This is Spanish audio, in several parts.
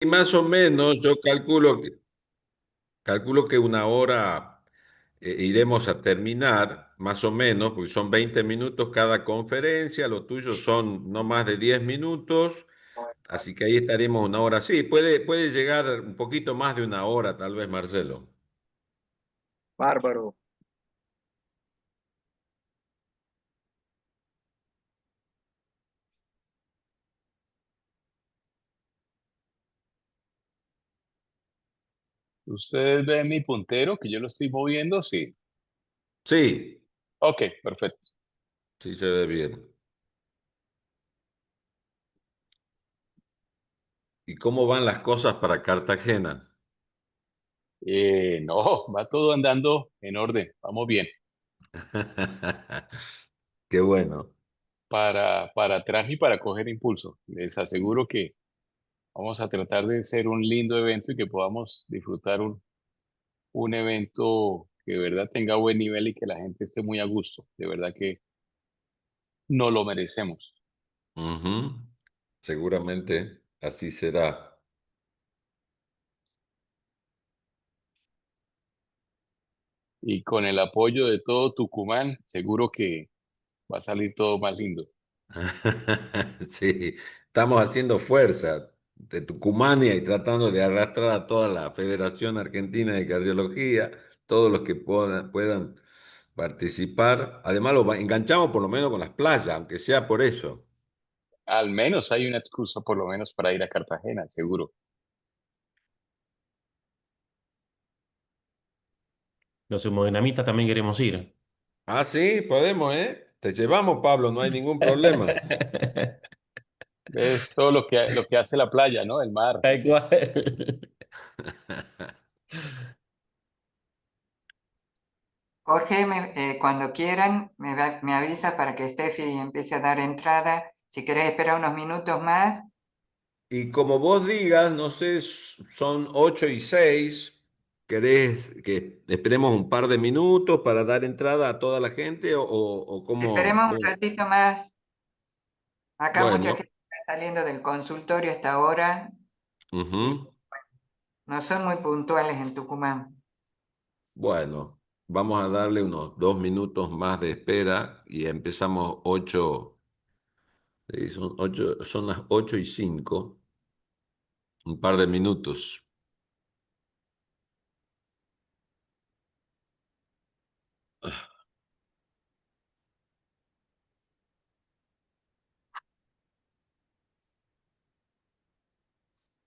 más o menos yo calculo que una hora iremos a terminar, más o menos, porque son 20 minutos cada conferencia, lo tuyo son no más de 10 minutos, así que ahí estaremos una hora. Sí, puede llegar un poquito más de una hora, tal vez, Marcelo. Bárbaro. ¿Ustedes ven mi puntero que yo lo estoy moviendo? Sí. Sí, Ok, perfecto. sí se ve bien. ¿Y cómo van las cosas para Cartagena? No, va todo andando en orden. Vamos bien. Qué bueno. Para atrás y para coger impulso. Les aseguro que vamos a tratar de ser un lindo evento y que podamos disfrutar un evento que de verdad tenga buen nivel y que la gente esté muy a gusto. De verdad que no lo merecemos. Ujú. Seguramente así será. Y con el apoyo de todo Tucumán, seguro que va a salir todo más lindo. Sí, estamos haciendo fuerza de Tucumania y tratando de arrastrar a toda la Federación Argentina de Cardiología, todos los que puedan participar. Además, enganchamos por lo menos con las playas, aunque sea por eso. Al menos hay una excusa por lo menos para ir a Cartagena, seguro. Los hemodinamitas también queremos ir. Ah, sí, podemos, ¿eh? Te llevamos, Pablo, no hay ningún problema. Es todo lo que hace la playa, ¿no? El mar. Tal cual. Jorge, cuando quieran, me avisa para que Steffi empiece a dar entrada. Si querés esperar unos minutos más, Y como vos digas, no sé, son 8:06. ¿Querés que esperemos un par de minutos para dar entrada a toda la gente o cómo? esperemos un ratito más. Acá mucha Bueno, gente está saliendo del consultorio hasta ahora y ujú. no son muy puntuales en Tucumán. Bueno, vamos a darle unos 2 minutos más de espera y empezamos son las 8:05, un par de minutos.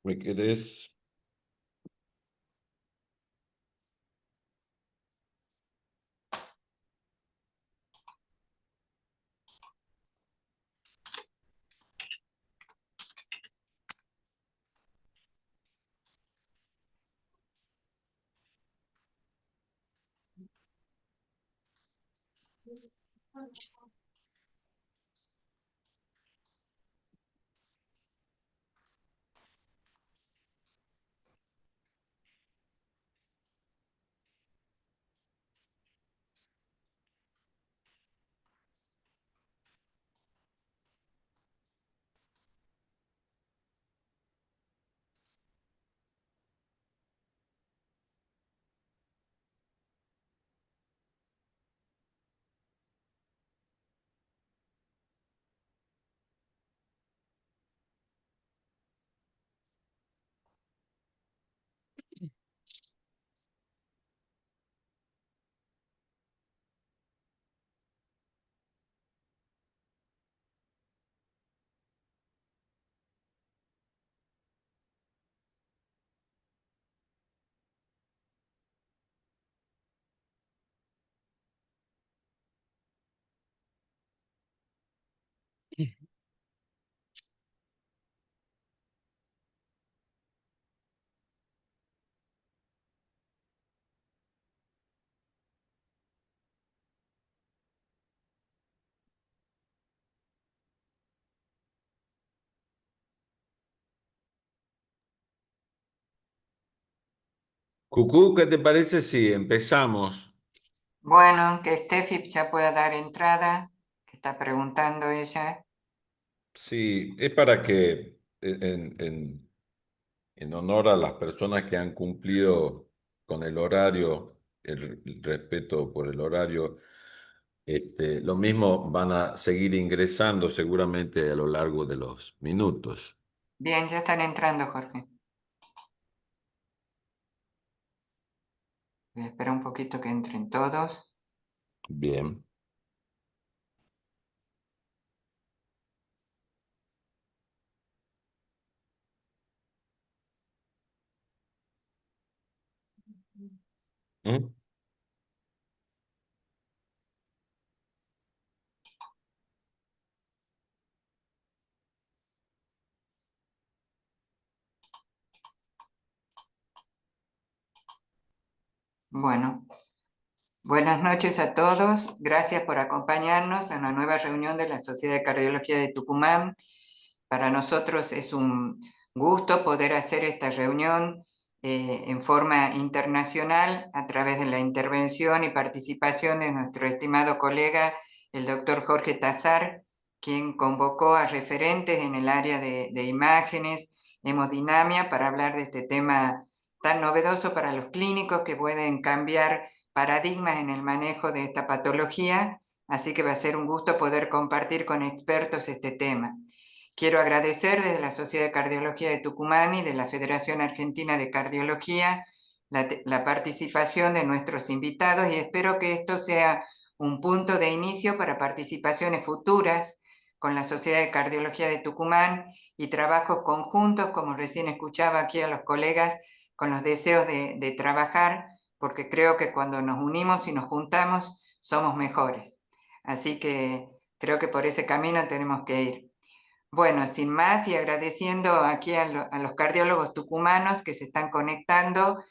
¿Me querés? Cucú, ¿qué te parece si empezamos? Bueno, que Steffi ya pueda dar entrada, que está preguntando ella. Sí, es para que en en honor a las personas que han cumplido con el horario, el respeto por el horario. Lo mismo van a seguir ingresando seguramente a lo largo de los minutos. Bien, ya están entrando, Jorge. Voy a esperar un poquito que entren todos. Bien. ¿Mm? Bueno, buenas noches a todos. Gracias por acompañarnos en la nueva reunión de la Sociedad de Cardiología de Tucumán. Para nosotros es un gusto poder hacer esta reunión en forma internacional a través de la intervención y participación de nuestro estimado colega, el doctor Jorge Tazar, quien convocó a referentes en el área de imágenes, hemodinamia, para hablar de este tema tan novedoso para los clínicos que pueden cambiar paradigmas en el manejo de esta patología. Así que va a ser un gusto poder compartir con expertos este tema. Quiero agradecer desde la Sociedad de Cardiología de Tucumán y de la Federación Argentina de Cardiología la participación de nuestros invitados, y espero que esto sea un punto de inicio para participaciones futuras con la Sociedad de Cardiología de Tucumán y trabajos conjuntos, como recién escuchaba aquí a los colegas, con los deseos de trabajar, porque creo que cuando nos unimos y nos juntamos somos mejores. Así que creo que por ese camino tenemos que ir. Bueno, sin más, y agradeciendo aquí a los cardiólogos tucumanos que se están conectando,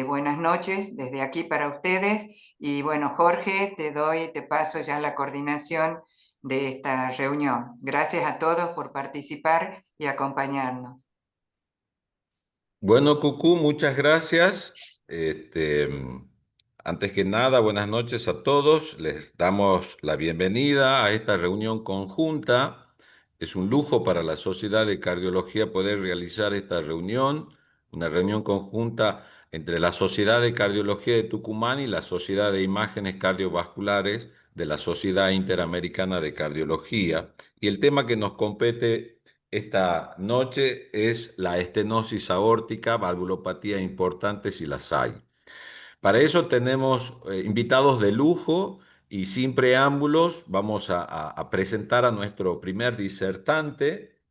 buenas noches desde aquí para ustedes. Y bueno, Jorge, te paso ya la coordinación de esta reunión. Gracias a todos por participar y acompañarnos. Bueno, Cucú, muchas gracias. Antes que nada, buenas noches a todos. Les damos la bienvenida a esta reunión conjunta. Es un lujo para la Sociedad de Cardiología poder realizar esta reunión, una reunión conjunta entre la Sociedad de Cardiología de Tucumán y la Sociedad de Imágenes Cardiovasculares de la Sociedad Interamericana de Cardiología. Y el tema que nos compete esta noche es la estenosis aórtica, valvulopatía importante si las hay. Para eso tenemos invitados de lujo y sin preámbulos vamos a presentar a nuestro primer disertante,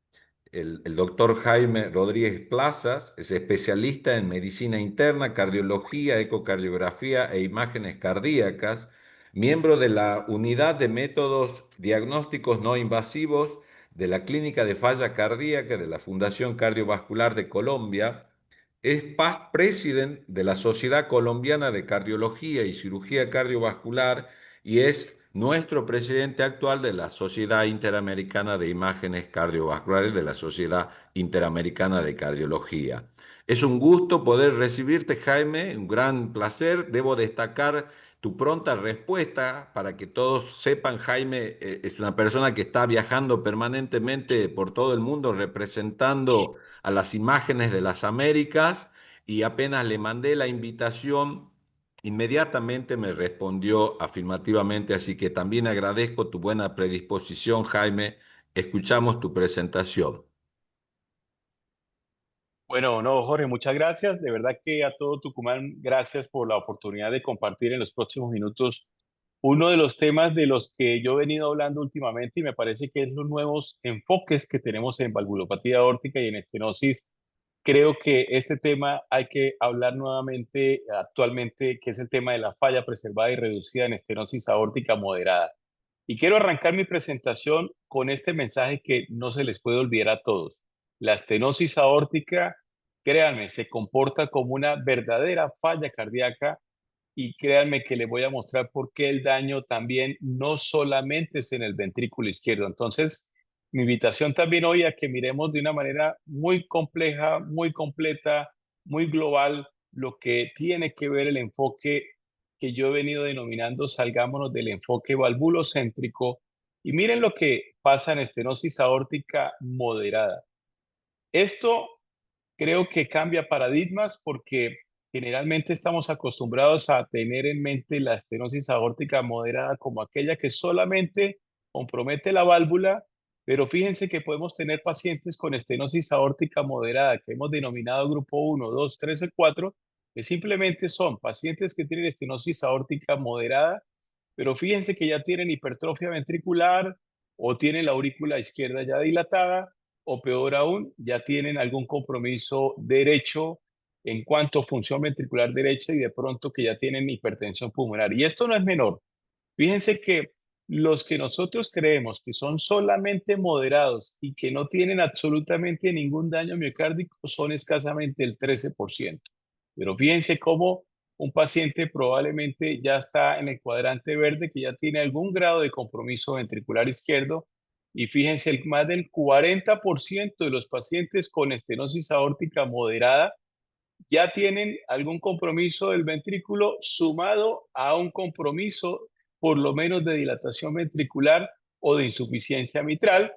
el doctor Jaime Rodríguez Plazas. Es especialista en medicina interna, cardiología, ecocardiografía e imágenes cardíacas, miembro de la Unidad de Métodos Diagnósticos No Invasivos de la Clínica de Falla Cardíaca de la Fundación Cardiovascular de Colombia. Es past president de la Sociedad Colombiana de Cardiología y Cirugía Cardiovascular y es nuestro presidente actual de la Sociedad Interamericana de Imágenes Cardiovasculares, de la Sociedad Interamericana de Cardiología. Es un gusto poder recibirte, Jaime, un gran placer. Debo destacar tu pronta respuesta para que todos sepan. Jaime es una persona que está viajando permanentemente por todo el mundo representando a las imágenes de las Américas, y apenas le mandé la invitación, inmediatamente me respondió afirmativamente, así que también agradezco tu buena predisposición, Jaime. Escuchamos tu presentación. Bueno, no, Jorge, muchas gracias. De verdad que a todo Tucumán, gracias por la oportunidad de compartir en los próximos minutos uno de los temas de los que yo he venido hablando últimamente, y me parece que es los nuevos enfoques que tenemos en valvulopatía aórtica y en estenosis. Creo que este tema hay que hablar nuevamente actualmente, que es el tema de la falla preservada y reducida en estenosis aórtica moderada. Y quiero arrancar mi presentación con este mensaje que no se les puede olvidar a todos. La estenosis aórtica, créanme, se comporta como una verdadera falla cardíaca, y créanme que les voy a mostrar por qué el daño también no solamente es en el ventrículo izquierdo. Entonces, mi invitación también hoy a que miremos de una manera muy compleja, muy completa, muy global, lo que tiene que ver el enfoque que yo he venido denominando, salgámonos del enfoque valvulocéntrico, y miren lo que pasa en estenosis aórtica moderada. Esto creo que cambia paradigmas porque generalmente estamos acostumbrados a tener en mente la estenosis aórtica moderada como aquella que solamente compromete la válvula, pero fíjense que podemos tener pacientes con estenosis aórtica moderada que hemos denominado grupo 1, 2, 3 y 4, que simplemente son pacientes que tienen estenosis aórtica moderada, pero fíjense que ya tienen hipertrofia ventricular o tienen la aurícula izquierda ya dilatada, o peor aún, ya tienen algún compromiso derecho en cuanto a función ventricular derecha y de pronto que ya tienen hipertensión pulmonar. Y esto no es menor. Fíjense que los que nosotros creemos que son solamente moderados y que no tienen absolutamente ningún daño miocárdico son escasamente el 13%. Pero fíjense cómo un paciente probablemente ya está en el cuadrante verde, que ya tiene algún grado de compromiso ventricular izquierdo. Y fíjense, más del 40% de los pacientes con estenosis aórtica moderada ya tienen algún compromiso del ventrículo sumado a un compromiso por lo menos de dilatación ventricular o de insuficiencia mitral.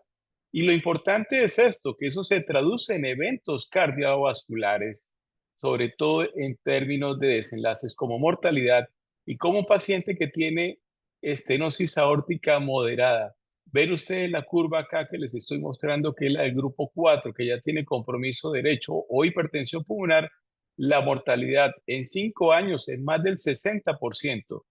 Y lo importante es esto, que eso se traduce en eventos cardiovasculares, sobre todo en términos de desenlaces como mortalidad y como un paciente que tiene estenosis aórtica moderada. Ven ustedes la curva acá que les estoy mostrando, que es la del grupo 4, que ya tiene compromiso derecho o hipertensión pulmonar. La mortalidad en 5 años es más del 60%.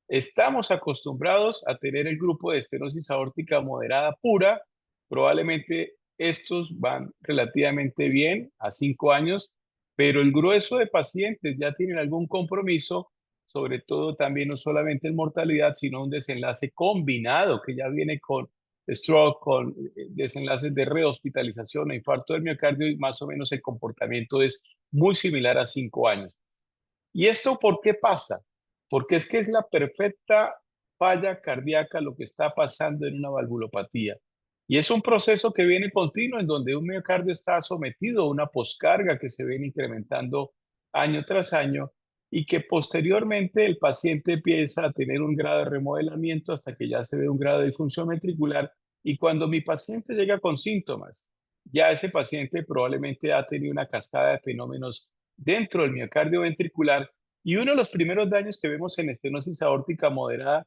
Estamos acostumbrados a tener el grupo de estenosis aórtica moderada pura. Probablemente estos van relativamente bien a 5 años, pero el grueso de pacientes ya tienen algún compromiso, sobre todo también no solamente en mortalidad, sino un desenlace combinado que ya viene con stroke, con desenlaces de rehospitalización o infarto del miocardio, y más o menos el comportamiento es muy similar a 5 años. ¿Y esto por qué pasa? Porque es que es la perfecta falla cardíaca lo que está pasando en una valvulopatía. Y es un proceso que viene continuo en donde un miocardio está sometido a una poscarga que se viene incrementando año tras año y que posteriormente el paciente empieza a tener un grado de remodelamiento hasta que ya se ve un grado de disfunción ventricular. Y cuando mi paciente llega con síntomas, ya ese paciente probablemente ha tenido una cascada de fenómenos dentro del miocardio ventricular, y uno de los primeros daños que vemos en estenosis aórtica moderada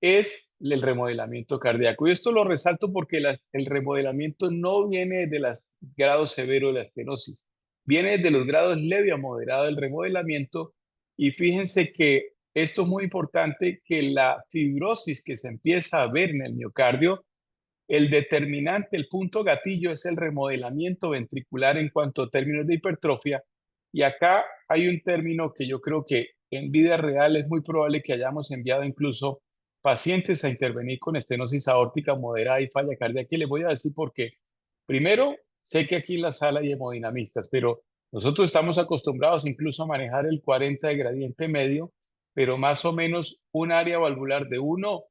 es el remodelamiento cardíaco. Y esto lo resalto porque el remodelamiento no viene de los grados severos de la estenosis, viene de los grados leve a moderado del remodelamiento. Y fíjense que esto es muy importante, que la fibrosis que se empieza a ver en el miocardio, el determinante, el punto gatillo es el remodelamiento ventricular en cuanto a términos de hipertrofia. Y acá hay un término que yo creo que en vida real es muy probable que hayamos enviado incluso pacientes a intervenir con estenosis aórtica moderada y falla cardíaca. Y les voy a decir por qué. Primero, sé que aquí en la sala hay hemodinamistas, pero nosotros estamos acostumbrados incluso a manejar el 40 de gradiente medio, pero más o menos un área valvular de 1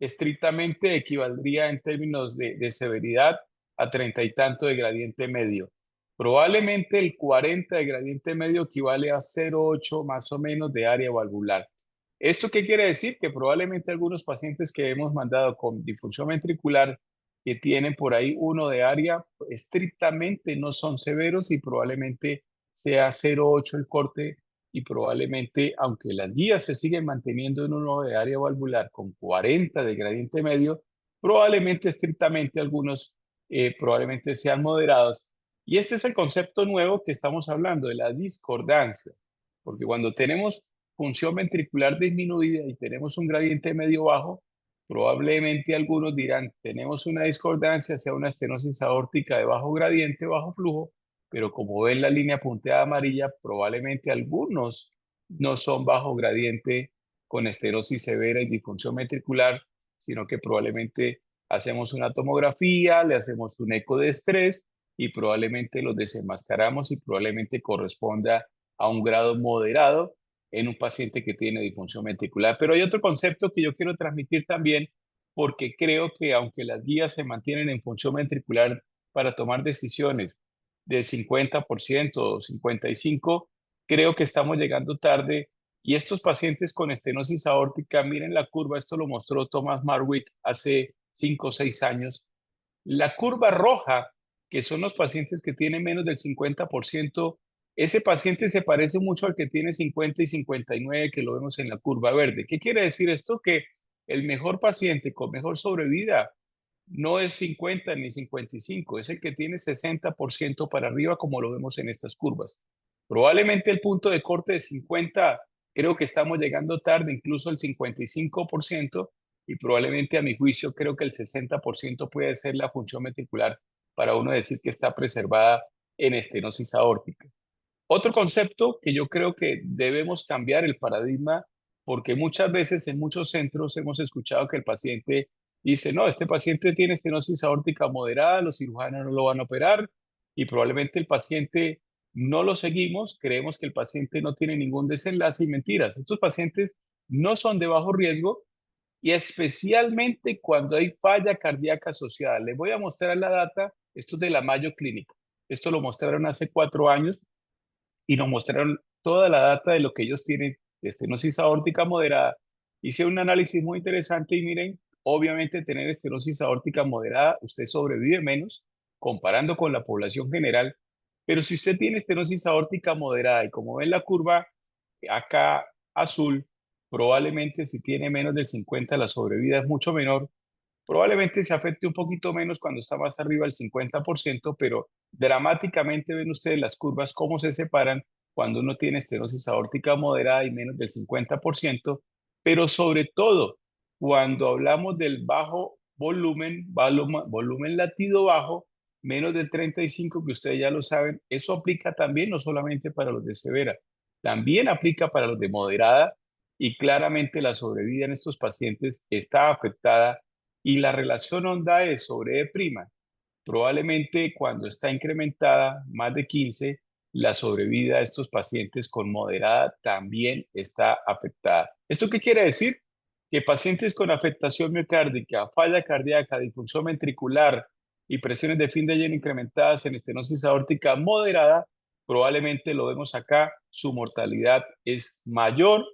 estrictamente equivaldría en términos de severidad a 30 y tanto de gradiente medio. Probablemente el 40 de gradiente medio equivale a 0,8 más o menos de área valvular. ¿Esto qué quiere decir? Que probablemente algunos pacientes que hemos mandado con disfunción ventricular que tienen por ahí 1 de área estrictamente no son severos y probablemente sea 0,8 el corte, y probablemente, aunque las guías se siguen manteniendo en 1 de área valvular con 40 de gradiente medio, probablemente estrictamente algunos probablemente sean moderados. Y este es el concepto nuevo que estamos hablando, de la discordancia, porque cuando tenemos función ventricular disminuida y tenemos un gradiente medio bajo, probablemente algunos dirán, tenemos una discordancia hacia una estenosis aórtica de bajo gradiente, bajo flujo, pero como ven la línea punteada amarilla, probablemente algunos no son bajo gradiente con estenosis severa y disfunción ventricular, sino que probablemente hacemos una tomografía, le hacemos un eco de estrés y probablemente los desenmascaramos y probablemente corresponda a un grado moderado en un paciente que tiene disfunción ventricular. Pero hay otro concepto que yo quiero transmitir también, porque creo que aunque las guías se mantienen en función ventricular para tomar decisiones del 50% o 55%, creo que estamos llegando tarde. Y estos pacientes con estenosis aórtica, miren la curva, esto lo mostró Thomas Marwick hace 5 o 6 años. La curva roja que son los pacientes que tienen menos del 50%. Ese paciente se parece mucho al que tiene 50 y 59, que lo vemos en la curva verde. ¿Qué quiere decir esto? Que el mejor paciente con mejor sobrevida no es 50 ni 55, es el que tiene 60% para arriba, como lo vemos en estas curvas. Probablemente el punto de corte de 50, creo que estamos llegando tarde, incluso el 55%, y probablemente a mi juicio creo que el 60% puede ser la función ventricular para uno decir que está preservada en estenosis aórtica. Otro concepto que yo creo que debemos cambiar el paradigma, porque muchas veces en muchos centros hemos escuchado que el paciente dice, no, este paciente tiene estenosis aórtica moderada, los cirujanos no lo van a operar y probablemente el paciente no lo seguimos, creemos que el paciente no tiene ningún desenlace y mentiras. Estos pacientes no son de bajo riesgo y especialmente cuando hay falla cardíaca asociada. Les voy a mostrar la data, esto es de la Mayo Clinic. Esto lo mostraron hace 4 años y nos mostraron toda la data de lo que ellos tienen de estenosis aórtica moderada. Hice un análisis muy interesante y miren, obviamente tener estenosis aórtica moderada, usted sobrevive menos comparando con la población general, pero si usted tiene estenosis aórtica moderada y como ven la curva acá azul, probablemente si tiene menos del 50 la sobrevida es mucho menor. Probablemente se afecte un poquito menos cuando está más arriba del 50%, pero dramáticamente ven ustedes las curvas cómo se separan cuando uno tiene estenosis aórtica moderada y menos del 50%, pero sobre todo cuando hablamos del bajo volumen latido bajo, menos del 35, que ustedes ya lo saben, eso aplica también no solamente para los de severa, también aplica para los de moderada y claramente la sobrevida en estos pacientes está afectada y la relación onda de sobre E', probablemente cuando está incrementada más de 15, la sobrevida de estos pacientes con moderada también está afectada. ¿Esto qué quiere decir? Que pacientes con afectación miocárdica, falla cardíaca, disfunción ventricular y presiones de fin de lleno incrementadas en estenosis aórtica moderada, probablemente lo vemos acá, su mortalidad es mayor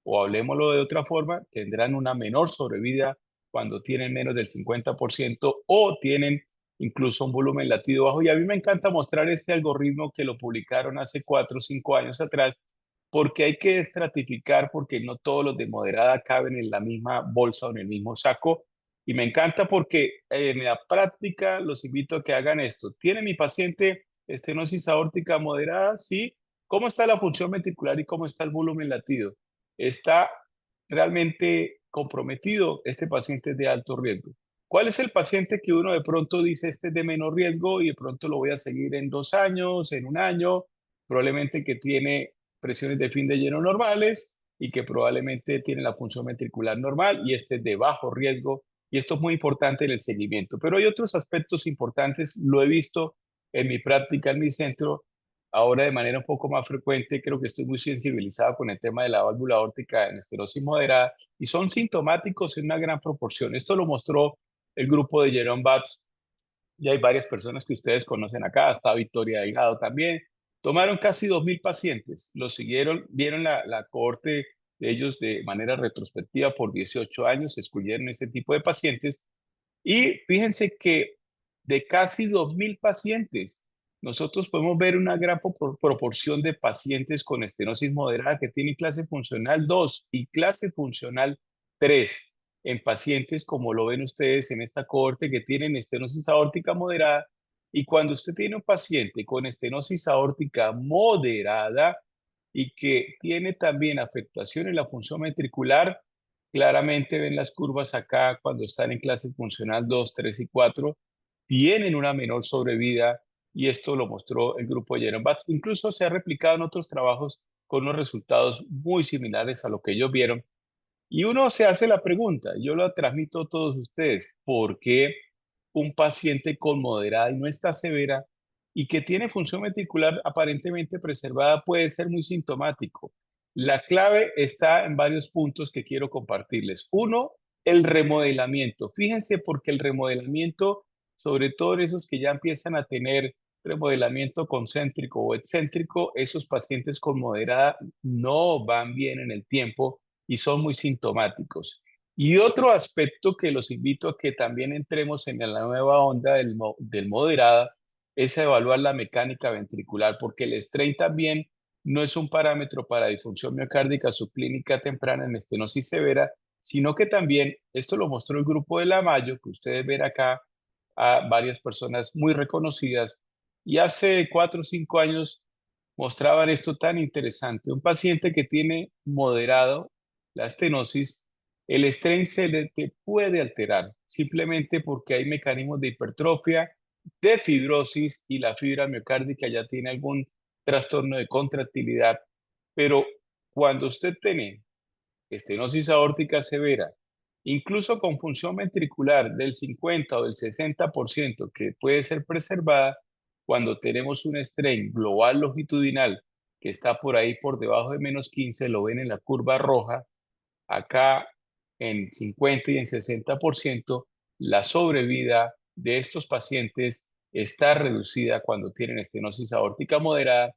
o hablemoslo de otra forma, tendrán una menor sobrevida cuando tienen menos del 50% o tienen incluso un volumen latido bajo. Y a mí me encanta mostrar este algoritmo que lo publicaron hace 4 o 5 años atrás, porque hay que estratificar, porque no todos los de moderada caben en la misma bolsa o en el mismo saco. Y me encanta porque en la práctica los invito a que hagan esto. ¿Tiene mi paciente estenosis aórtica moderada? Sí. ¿Cómo está la función ventricular y cómo está el volumen latido? ¿Está realmente comprometido? Este paciente es de alto riesgo. ¿Cuál es el paciente que uno de pronto dice este es de menor riesgo y de pronto lo voy a seguir en 2 años, en 1 año? Probablemente que tiene presiones de fin de lleno normales y que probablemente tiene la función ventricular normal y este es de bajo riesgo. Y esto es muy importante en el seguimiento. Pero hay otros aspectos importantes, lo he visto en mi práctica, en mi centro, ahora de manera un poco más frecuente. Creo que estoy muy sensibilizado con el tema de la válvula aórtica en estenosis moderada y son sintomáticos en una gran proporción. Esto lo mostró el grupo de Jerome Batts y hay varias personas que ustedes conocen acá, está Victoria Delgado también. Tomaron casi 2.000 pacientes, los siguieron, vieron la cohorte de ellos de manera retrospectiva por 18 años, excluyeron este tipo de pacientes y fíjense que de casi 2.000 pacientes, nosotros podemos ver una gran proporción de pacientes con estenosis moderada que tienen clase funcional 2 y clase funcional 3 en pacientes como lo ven ustedes en esta cohorte que tienen estenosis aórtica moderada. Y cuando usted tiene un paciente con estenosis aórtica moderada y que tiene también afectación en la función ventricular, claramente ven las curvas acá cuando están en clase funcional 2, 3 y 4, tienen una menor sobrevida y esto lo mostró el grupo de Jerome Batts. Incluso se ha replicado en otros trabajos con unos resultados muy similares a lo que ellos vieron. Y uno se hace la pregunta, yo lo transmito a todos ustedes, ¿por qué un paciente con moderada y no está severa y que tiene función ventricular aparentemente preservada puede ser muy sintomático? La clave está en varios puntos que quiero compartirles. Uno, el remodelamiento. Fíjense porque el remodelamiento, sobre todo en esos que ya empiezan a tener remodelamiento concéntrico o excéntrico, esos pacientes con moderada no van bien en el tiempo y son muy sintomáticos. Y otro aspecto que los invito a que también entremos en la nueva onda del moderada es evaluar la mecánica ventricular, porque el strain también no es un parámetro para disfunción miocárdica subclínica temprana en estenosis severa, sino que también, esto lo mostró el grupo de La Mayo, que ustedes ven acá a varias personas muy reconocidas, y hace 4 o 5 años mostraban esto tan interesante. Un paciente que tiene moderado la estenosis, el strain se le puede alterar, simplemente porque hay mecanismos de hipertrofia, de fibrosis, y la fibra miocárdica ya tiene algún trastorno de contractilidad. Pero cuando usted tiene estenosis aórtica severa, incluso con función ventricular del 50 o del 60%, que puede ser preservada, cuando tenemos un strain global longitudinal que está por ahí por debajo de -15, lo ven en la curva roja, acá en 50 y en 60%, la sobrevida de estos pacientes está reducida cuando tienen estenosis aórtica moderada,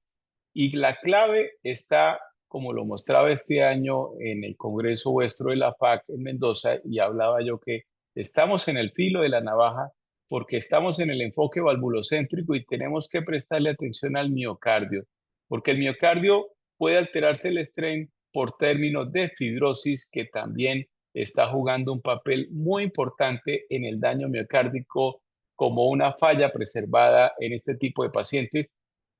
y la clave está, como lo mostraba este año en el Congreso vuestro de la FAC en Mendoza, y hablaba yo que estamos en el filo de la navaja porque estamos en el enfoque valvulocéntrico y tenemos que prestarle atención al miocardio, porque el miocardio puede alterarse el strain por términos de fibrosis, que también está jugando un papel muy importante en el daño miocárdico como una falla preservada en este tipo de pacientes.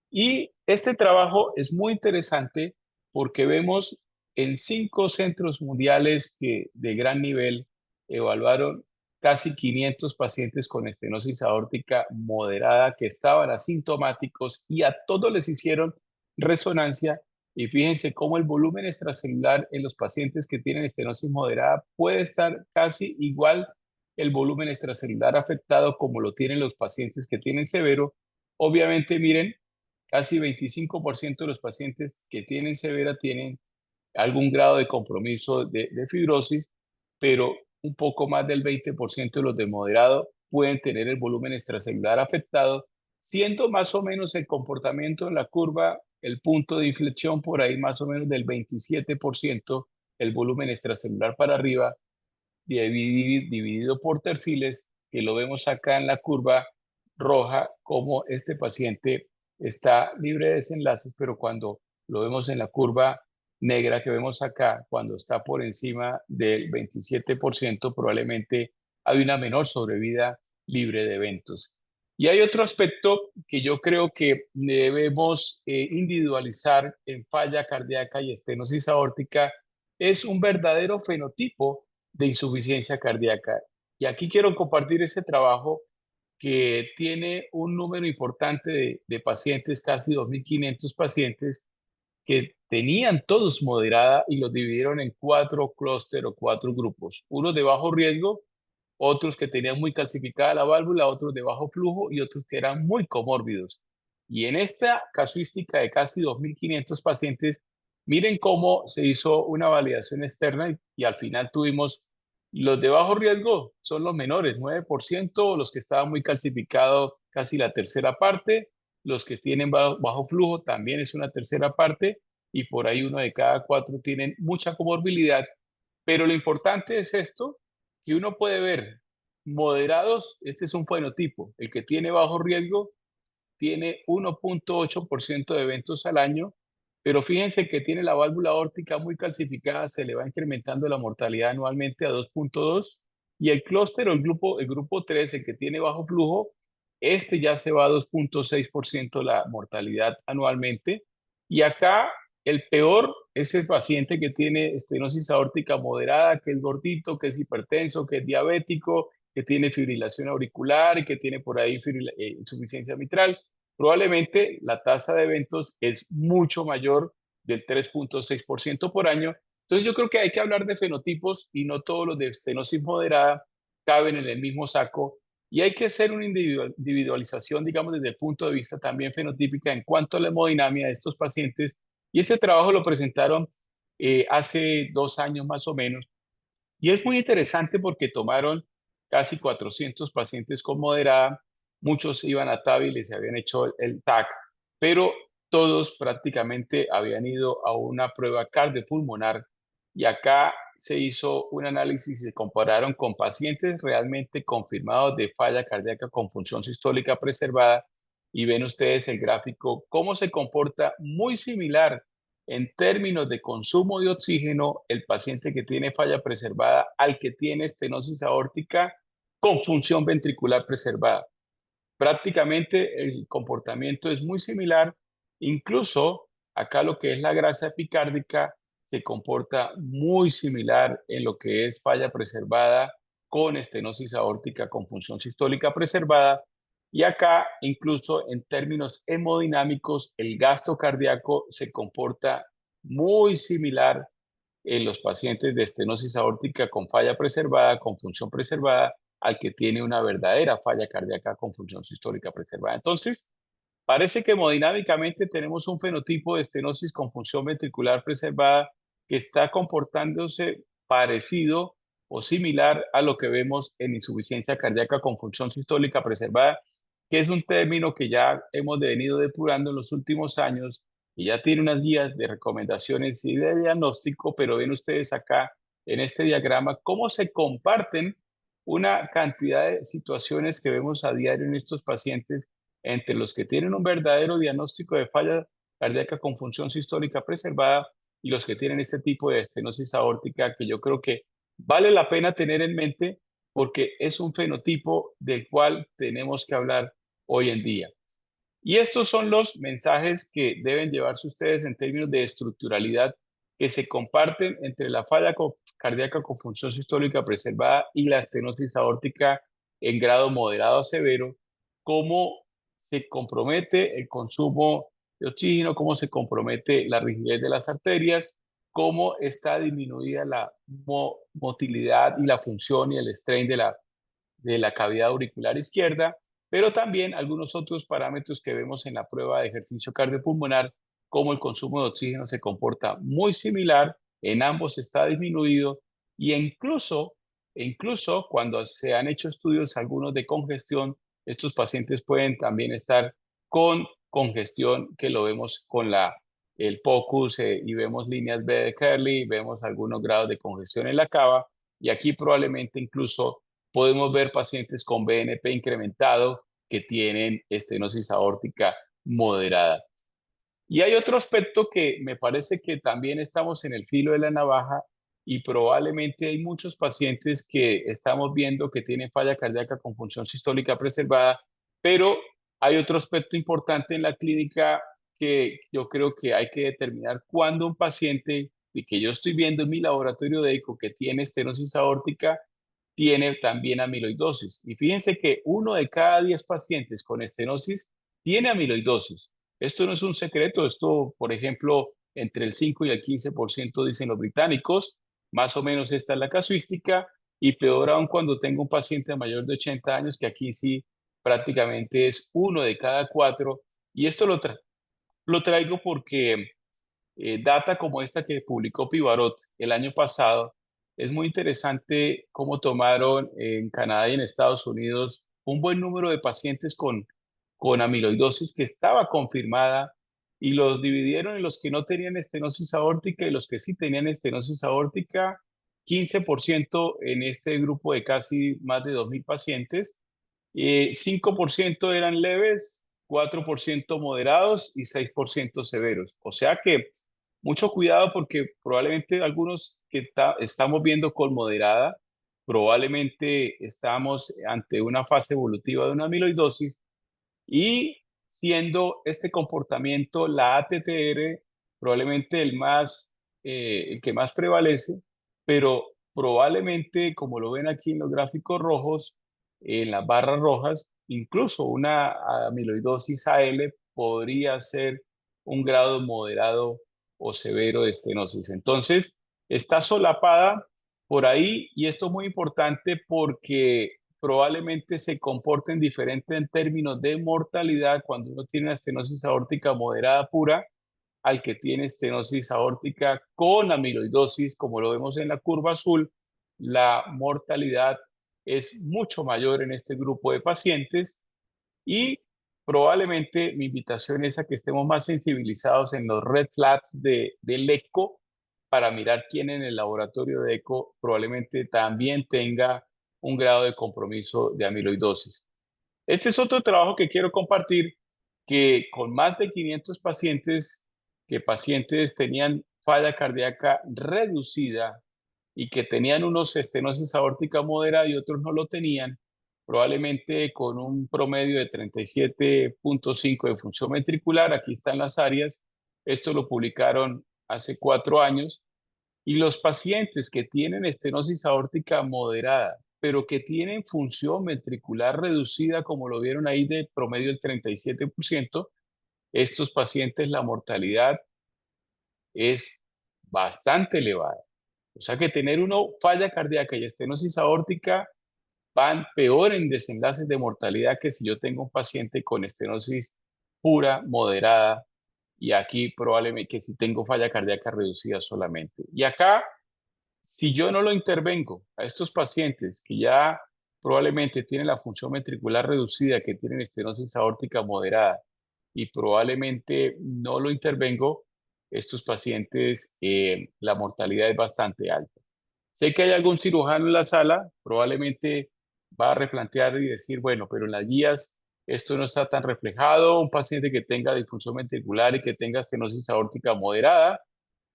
Y este trabajo es muy interesante porque vemos en 5 centros mundiales que de gran nivel evaluaron casi 500 pacientes con estenosis aórtica moderada que estaban asintomáticos, y a todos les hicieron resonancia, y fíjense cómo el volumen extracelular en los pacientes que tienen estenosis moderada puede estar casi igual el volumen extracelular afectado como lo tienen los pacientes que tienen severo. Obviamente, miren, casi 25% de los pacientes que tienen severa tienen algún grado de compromiso de fibrosis, pero un poco más del 20% de los de moderado pueden tener el volumen extracelular afectado, siendo más o menos el comportamiento en la curva, el punto de inflexión por ahí más o menos del 27%, el volumen extracelular para arriba, dividido por terciles, que lo vemos acá en la curva roja, como este paciente está libre de desenlaces, pero cuando lo vemos en la curva negra que vemos acá, cuando está por encima del 27%, probablemente hay una menor sobrevida libre de eventos. Y hay otro aspecto que yo creo que debemos individualizar en falla cardíaca y estenosis aórtica, es un verdadero fenotipo de insuficiencia cardíaca. Y aquí quiero compartir ese trabajo que tiene un número importante de pacientes, casi 2.500 pacientes, que tenían todos moderada, y los dividieron en 4 clústeres o 4 grupos. Unos de bajo riesgo, otros que tenían muy calcificada la válvula, otros de bajo flujo y otros que eran muy comórbidos. Y en esta casuística de casi 2.500 pacientes, miren cómo se hizo una validación externa, y al final tuvimos los de bajo riesgo, son los menores, 9%, los que estaban muy calcificados, casi la tercera parte, los que tienen bajo flujo también es una tercera parte, y por ahí uno de cada 4 tienen mucha comorbilidad. Pero lo importante es esto, que uno puede ver moderados. Este es un fenotipo. El que tiene bajo riesgo tiene 1.8% de eventos al año, pero fíjense que tiene la válvula aórtica muy calcificada, se le va incrementando la mortalidad anualmente a 2.2, y el clúster o el grupo 3, el que tiene bajo flujo, este ya se va a 2.6% la mortalidad anualmente. Y acá el peor es el paciente que tiene estenosis aórtica moderada, que es gordito, que es hipertenso, que es diabético, que tiene fibrilación auricular y que tiene por ahí insuficiencia mitral. Probablemente la tasa de eventos es mucho mayor del 3.6% por año. Entonces yo creo que hay que hablar de fenotipos, y no todos los de estenosis moderada caben en el mismo saco, y hay que hacer una individualización, digamos, desde el punto de vista también fenotípica en cuanto a la hemodinamia de estos pacientes. Y ese trabajo lo presentaron hace 2 años más o menos, y es muy interesante porque tomaron casi 400 pacientes con moderada, muchos iban a TAVI y se habían hecho el TAC, pero todos prácticamente habían ido a una prueba cardiopulmonar, y acá se hizo un análisis y se compararon con pacientes realmente confirmados de falla cardíaca con función sistólica preservada, y ven ustedes el gráfico, cómo se comporta muy similar en términos de consumo de oxígeno el paciente que tiene falla preservada al que tiene estenosis aórtica con función ventricular preservada. Prácticamente el comportamiento es muy similar, incluso acá lo que es la grasa epicárdica se comporta muy similar en lo que es falla preservada con estenosis aórtica con función sistólica preservada, y acá incluso en términos hemodinámicos el gasto cardíaco se comporta muy similar en los pacientes de estenosis aórtica con falla preservada, con función preservada, al que tiene una verdadera falla cardíaca con función sistólica preservada. Entonces, parece que hemodinámicamente tenemos un fenotipo de estenosis con función ventricular preservada que está comportándose parecido o similar a lo que vemos en insuficiencia cardíaca con función sistólica preservada, que es un término que ya hemos venido depurando en los últimos años y ya tiene unas guías de recomendaciones y de diagnóstico, pero ven ustedes acá en este diagrama cómo se comparten una cantidad de situaciones que vemos a diario en estos pacientes entre los que tienen un verdadero diagnóstico de falla cardíaca con función sistólica preservada y los que tienen este tipo de estenosis aórtica, que yo creo que vale la pena tener en mente porque es un fenotipo del cual tenemos que hablar hoy en día. Y estos son los mensajes que deben llevarse ustedes en términos de estructuralidad que se comparten entre la falla cardíaca con función sistólica preservada y la estenosis aórtica en grado moderado a severo, cómo se compromete el consumo de oxígeno, cómo se compromete la rigidez de las arterias, cómo está disminuida la motilidad y la función y el strain de la cavidad auricular izquierda, pero también algunos otros parámetros que vemos en la prueba de ejercicio cardiopulmonar, como el consumo de oxígeno se comporta muy similar, en ambos está disminuido, y incluso cuando se han hecho estudios algunos de congestión, estos pacientes pueden también estar con congestión, que lo vemos con el POCUS y vemos líneas B de Kerley, vemos algunos grados de congestión en la cava, y aquí probablemente incluso podemos ver pacientes con BNP incrementado que tienen estenosis aórtica moderada. Y hay otro aspecto que me parece que también estamos en el filo de la navaja y probablemente hay muchos pacientes que estamos viendo que tienen falla cardíaca con función sistólica preservada, pero hay otro aspecto importante en la clínica que yo creo que hay que determinar cuando un paciente y que yo estoy viendo en mi laboratorio de eco que tiene estenosis aórtica tiene también amiloidosis. Y fíjense que 1 de cada 10 pacientes con estenosis tiene amiloidosis. Esto no es un secreto, esto, por ejemplo, entre el 5 y el 15% dicen los británicos, más o menos esta es la casuística, y peor aún cuando tengo un paciente mayor de 80 años, que aquí sí prácticamente es 1 de cada 4, y esto lo traigo porque data como esta que publicó Pivarot el año pasado, es muy interesante cómo tomaron en Canadá y en Estados Unidos un buen número de pacientes con amiloidosis que estaba confirmada y los dividieron en los que no tenían estenosis aórtica y los que sí tenían estenosis aórtica, 15% en este grupo de casi más de 2.000 pacientes, 5% eran leves, 4% moderados y 6% severos. O sea que mucho cuidado porque probablemente algunos que estamos viendo con moderada, probablemente estamos ante una fase evolutiva de una amiloidosis y siendo este comportamiento la ATTR probablemente el que más prevalece, pero probablemente, como lo ven aquí en los gráficos rojos, en las barras rojas, incluso una amiloidosis AL podría ser un grado moderado o severo de estenosis. Entonces, está solapada por ahí y esto es muy importante porque probablemente se comporten diferente en términos de mortalidad cuando uno tiene una estenosis aórtica moderada pura al que tiene estenosis aórtica con amiloidosis, como lo vemos en la curva azul, la mortalidad es mucho mayor en este grupo de pacientes y probablemente mi invitación es a que estemos más sensibilizados en los red flags del eco para mirar quién en el laboratorio de eco probablemente también tenga un grado de compromiso de amiloidosis. Este es otro trabajo que quiero compartir que con más de 500 pacientes, que pacientes tenían falla cardíaca reducida y que tenían unos estenosis aórtica moderada y otros no lo tenían, probablemente con un promedio de 37.5 de función ventricular, aquí están las áreas, esto lo publicaron hace 4 años, y los pacientes que tienen estenosis aórtica moderada, pero que tienen función ventricular reducida, como lo vieron ahí, de promedio del 37%, estos pacientes la mortalidad es bastante elevada. O sea que tener uno falla cardíaca y estenosis aórtica van peor en desenlaces de mortalidad que si yo tengo un paciente con estenosis pura, moderada, y aquí probablemente que si tengo falla cardíaca reducida solamente. Y acá, si yo no lo intervengo a estos pacientes que ya probablemente tienen la función ventricular reducida, que tienen estenosis aórtica moderada, y probablemente no lo intervengo, estos pacientes, la mortalidad es bastante alta. Sé que hay algún cirujano en la sala, probablemente va a replantear y decir, bueno, pero en las guías esto no está tan reflejado, un paciente que tenga disfunción ventricular y que tenga estenosis aórtica moderada,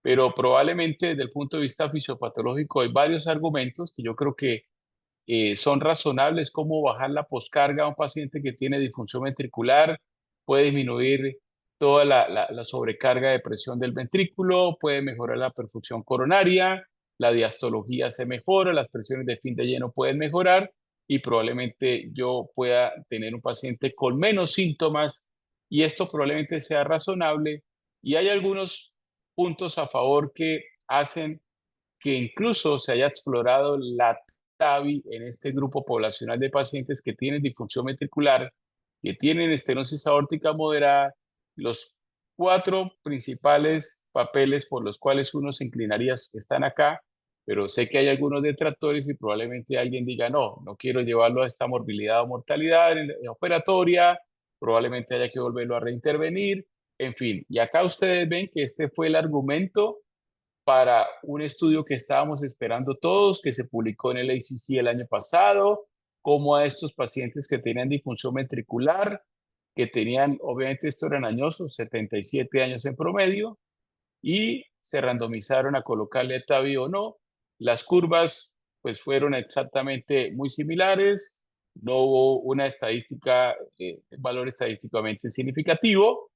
pero probablemente desde el punto de vista fisiopatológico hay varios argumentos que yo creo que son razonables, como bajar la poscarga a un paciente que tiene disfunción ventricular, puede disminuir toda la sobrecarga de presión del ventrículo, puede mejorar la perfusión coronaria, la diastología se mejora, las presiones de fin de lleno pueden mejorar y probablemente yo pueda tener un paciente con menos síntomas y esto probablemente sea razonable y hay algunos puntos a favor que hacen que incluso se haya explorado la TAVI en este grupo poblacional de pacientes que tienen disfunción ventricular, que tienen estenosis aórtica moderada, los 4 principales papeles por los cuales uno se inclinaría están acá, pero sé que hay algunos detractores y probablemente alguien diga, no, no quiero llevarlo a esta morbilidad o mortalidad en operatoria, probablemente haya que volverlo a reintervenir, en fin. Y acá ustedes ven que este fue el argumento para un estudio que estábamos esperando todos, que se publicó en el ACC el año pasado, como a estos pacientes que tenían disfunción ventricular, que tenían, obviamente esto eran añosos, 77 años en promedio, y se randomizaron a colocarle TAVI o no. Las curvas pues fueron exactamente muy similares, no hubo una estadística, valor estadísticamente significativo,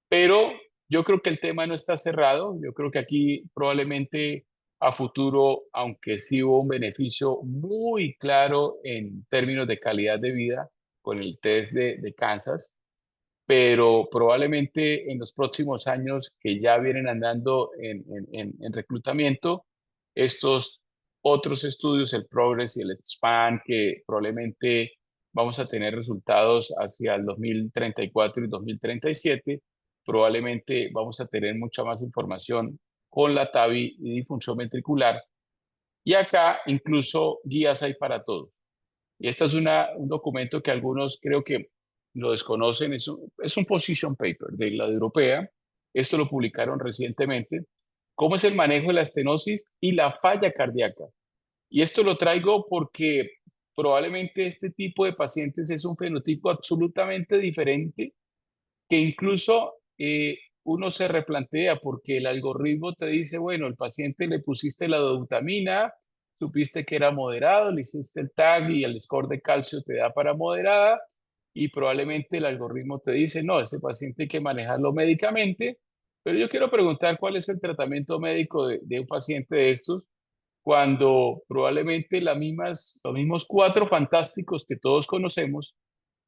pero yo creo que el tema no está cerrado. Yo creo que aquí probablemente a futuro, aunque sí hubo un beneficio muy claro en términos de calidad de vida con el test de Kansas, pero probablemente en los próximos años que ya vienen andando en reclutamiento, estos otros estudios, el Progress y el Expand, que probablemente vamos a tener resultados hacia el 2034 y 2037, probablemente vamos a tener mucha más información con la TAVI y disfunción ventricular. Y acá incluso guías hay para todos. Y este es un documento que algunos creo que lo desconocen, es un position paper de la europea, esto lo publicaron recientemente, cómo es el manejo de la estenosis y la falla cardíaca. Y esto lo traigo porque probablemente este tipo de pacientes es un fenotipo absolutamente diferente que incluso uno se replantea porque el algoritmo te dice, bueno, el paciente le pusiste la dobutamina, supiste que era moderado, le hiciste el tag y el score de calcio te da para moderada y probablemente el algoritmo te dice, no, este paciente hay que manejarlo médicamente, pero yo quiero preguntar cuál es el tratamiento médico de un paciente de estos cuando probablemente los mismos 4 fantásticos que todos conocemos,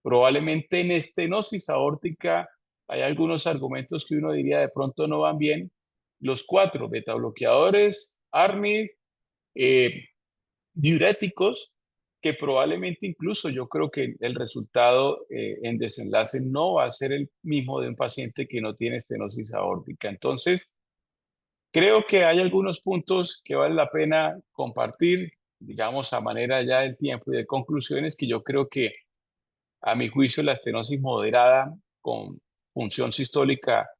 probablemente en estenosis aórtica hay algunos argumentos que uno diría de pronto no van bien. Los 4 beta bloqueadores, ARNI, diuréticos, que probablemente incluso yo creo que el resultado en desenlace no va a ser el mismo de un paciente que no tiene estenosis aórtica. Entonces, creo que hay algunos puntos que vale la pena compartir, digamos, a manera ya del tiempo y de conclusiones, que yo creo que a mi juicio la estenosis moderada con función sistólica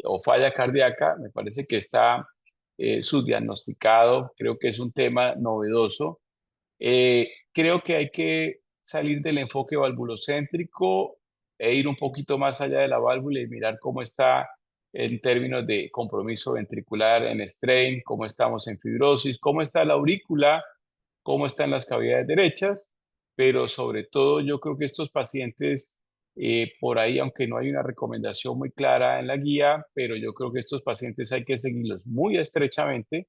o falla cardíaca me parece que está subdiagnosticado, creo que es un tema novedoso. Creo que hay que salir del enfoque valvulocéntrico e ir un poquito más allá de la válvula y mirar cómo está en términos de compromiso ventricular en strain, cómo estamos en fibrosis, cómo está la aurícula, cómo están las cavidades derechas, pero sobre todo yo creo que estos pacientes, por ahí, aunque no hay una recomendación muy clara en la guía, pero yo creo que estos pacientes hay que seguirlos muy estrechamente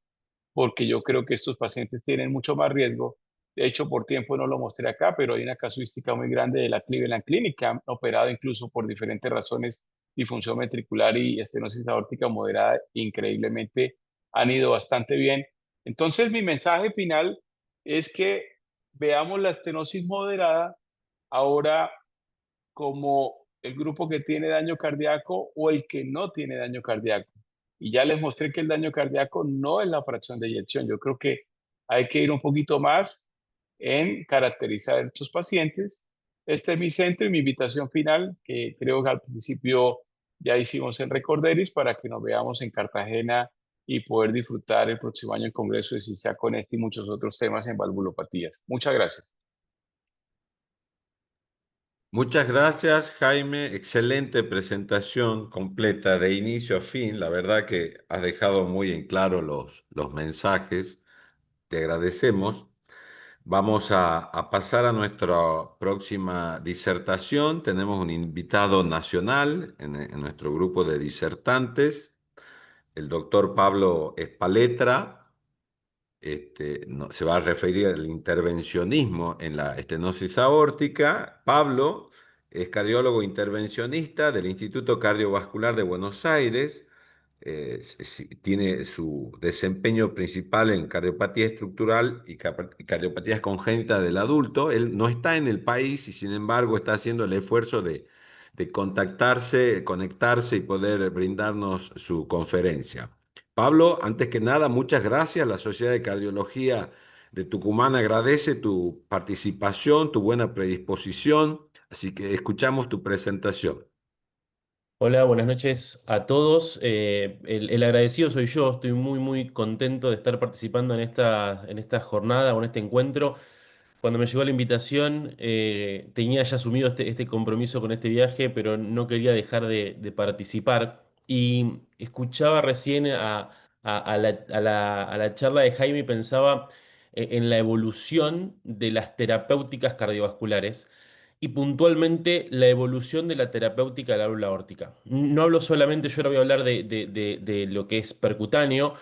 porque yo creo que estos pacientes tienen mucho más riesgo. De hecho, por tiempo no lo mostré acá, pero hay una casuística muy grande de la Cleveland Clinic, que han operado incluso por diferentes razones, disfunción ventricular y estenosis aórtica moderada, increíblemente han ido bastante bien. Entonces, mi mensaje final es que veamos la estenosis moderada ahora como el grupo que tiene daño cardíaco o el que no tiene daño cardíaco. Y ya les mostré que el daño cardíaco no es la fracción de eyección. Yo creo que hay que ir un poquito más en caracterizar a estos pacientes. Este es mi centro y mi invitación final, que creo que al principio ya hicimos en Recorderis para que nos veamos en Cartagena y poder disfrutar el próximo año el Congreso de CISA con este y muchos otros temas en valvulopatías. Muchas gracias. Muchas gracias, Jaime. Excelente presentación completa de inicio a fin. La verdad que has dejado muy en claro los mensajes. Te agradecemos. Vamos a pasar a nuestra próxima disertación. Tenemos un invitado nacional en nuestro grupo de disertantes, el doctor Pablo Espaletra. Se va a referir al intervencionismo en la estenosis aórtica. Pablo es cardiólogo intervencionista del Instituto Cardiovascular de Buenos Aires. Tiene su desempeño principal en cardiopatía estructural y cardiopatías congénitas del adulto. Él no está en el país y sin embargo está haciendo el esfuerzo de contactarse, conectarse y poder brindarnos su conferencia. Pablo, antes que nada, muchas gracias. La Sociedad de Cardiología de Tucumán agradece tu participación, tu buena predisposición, así que escuchamos tu presentación. Hola, buenas noches a todos. El agradecido soy yo. Estoy muy contento de estar participando en esta jornada o en este encuentro. Cuando me llegó la invitación, tenía ya asumido este compromiso con este viaje, pero no quería dejar de participar. Y escuchaba recién a la charla de Jaime y pensaba en la evolución de las terapéuticas cardiovasculares y puntualmente la evolución de la terapéutica de la válvula aórtica. No hablo solamente, yo ahora voy a hablar de lo que es percutáneo,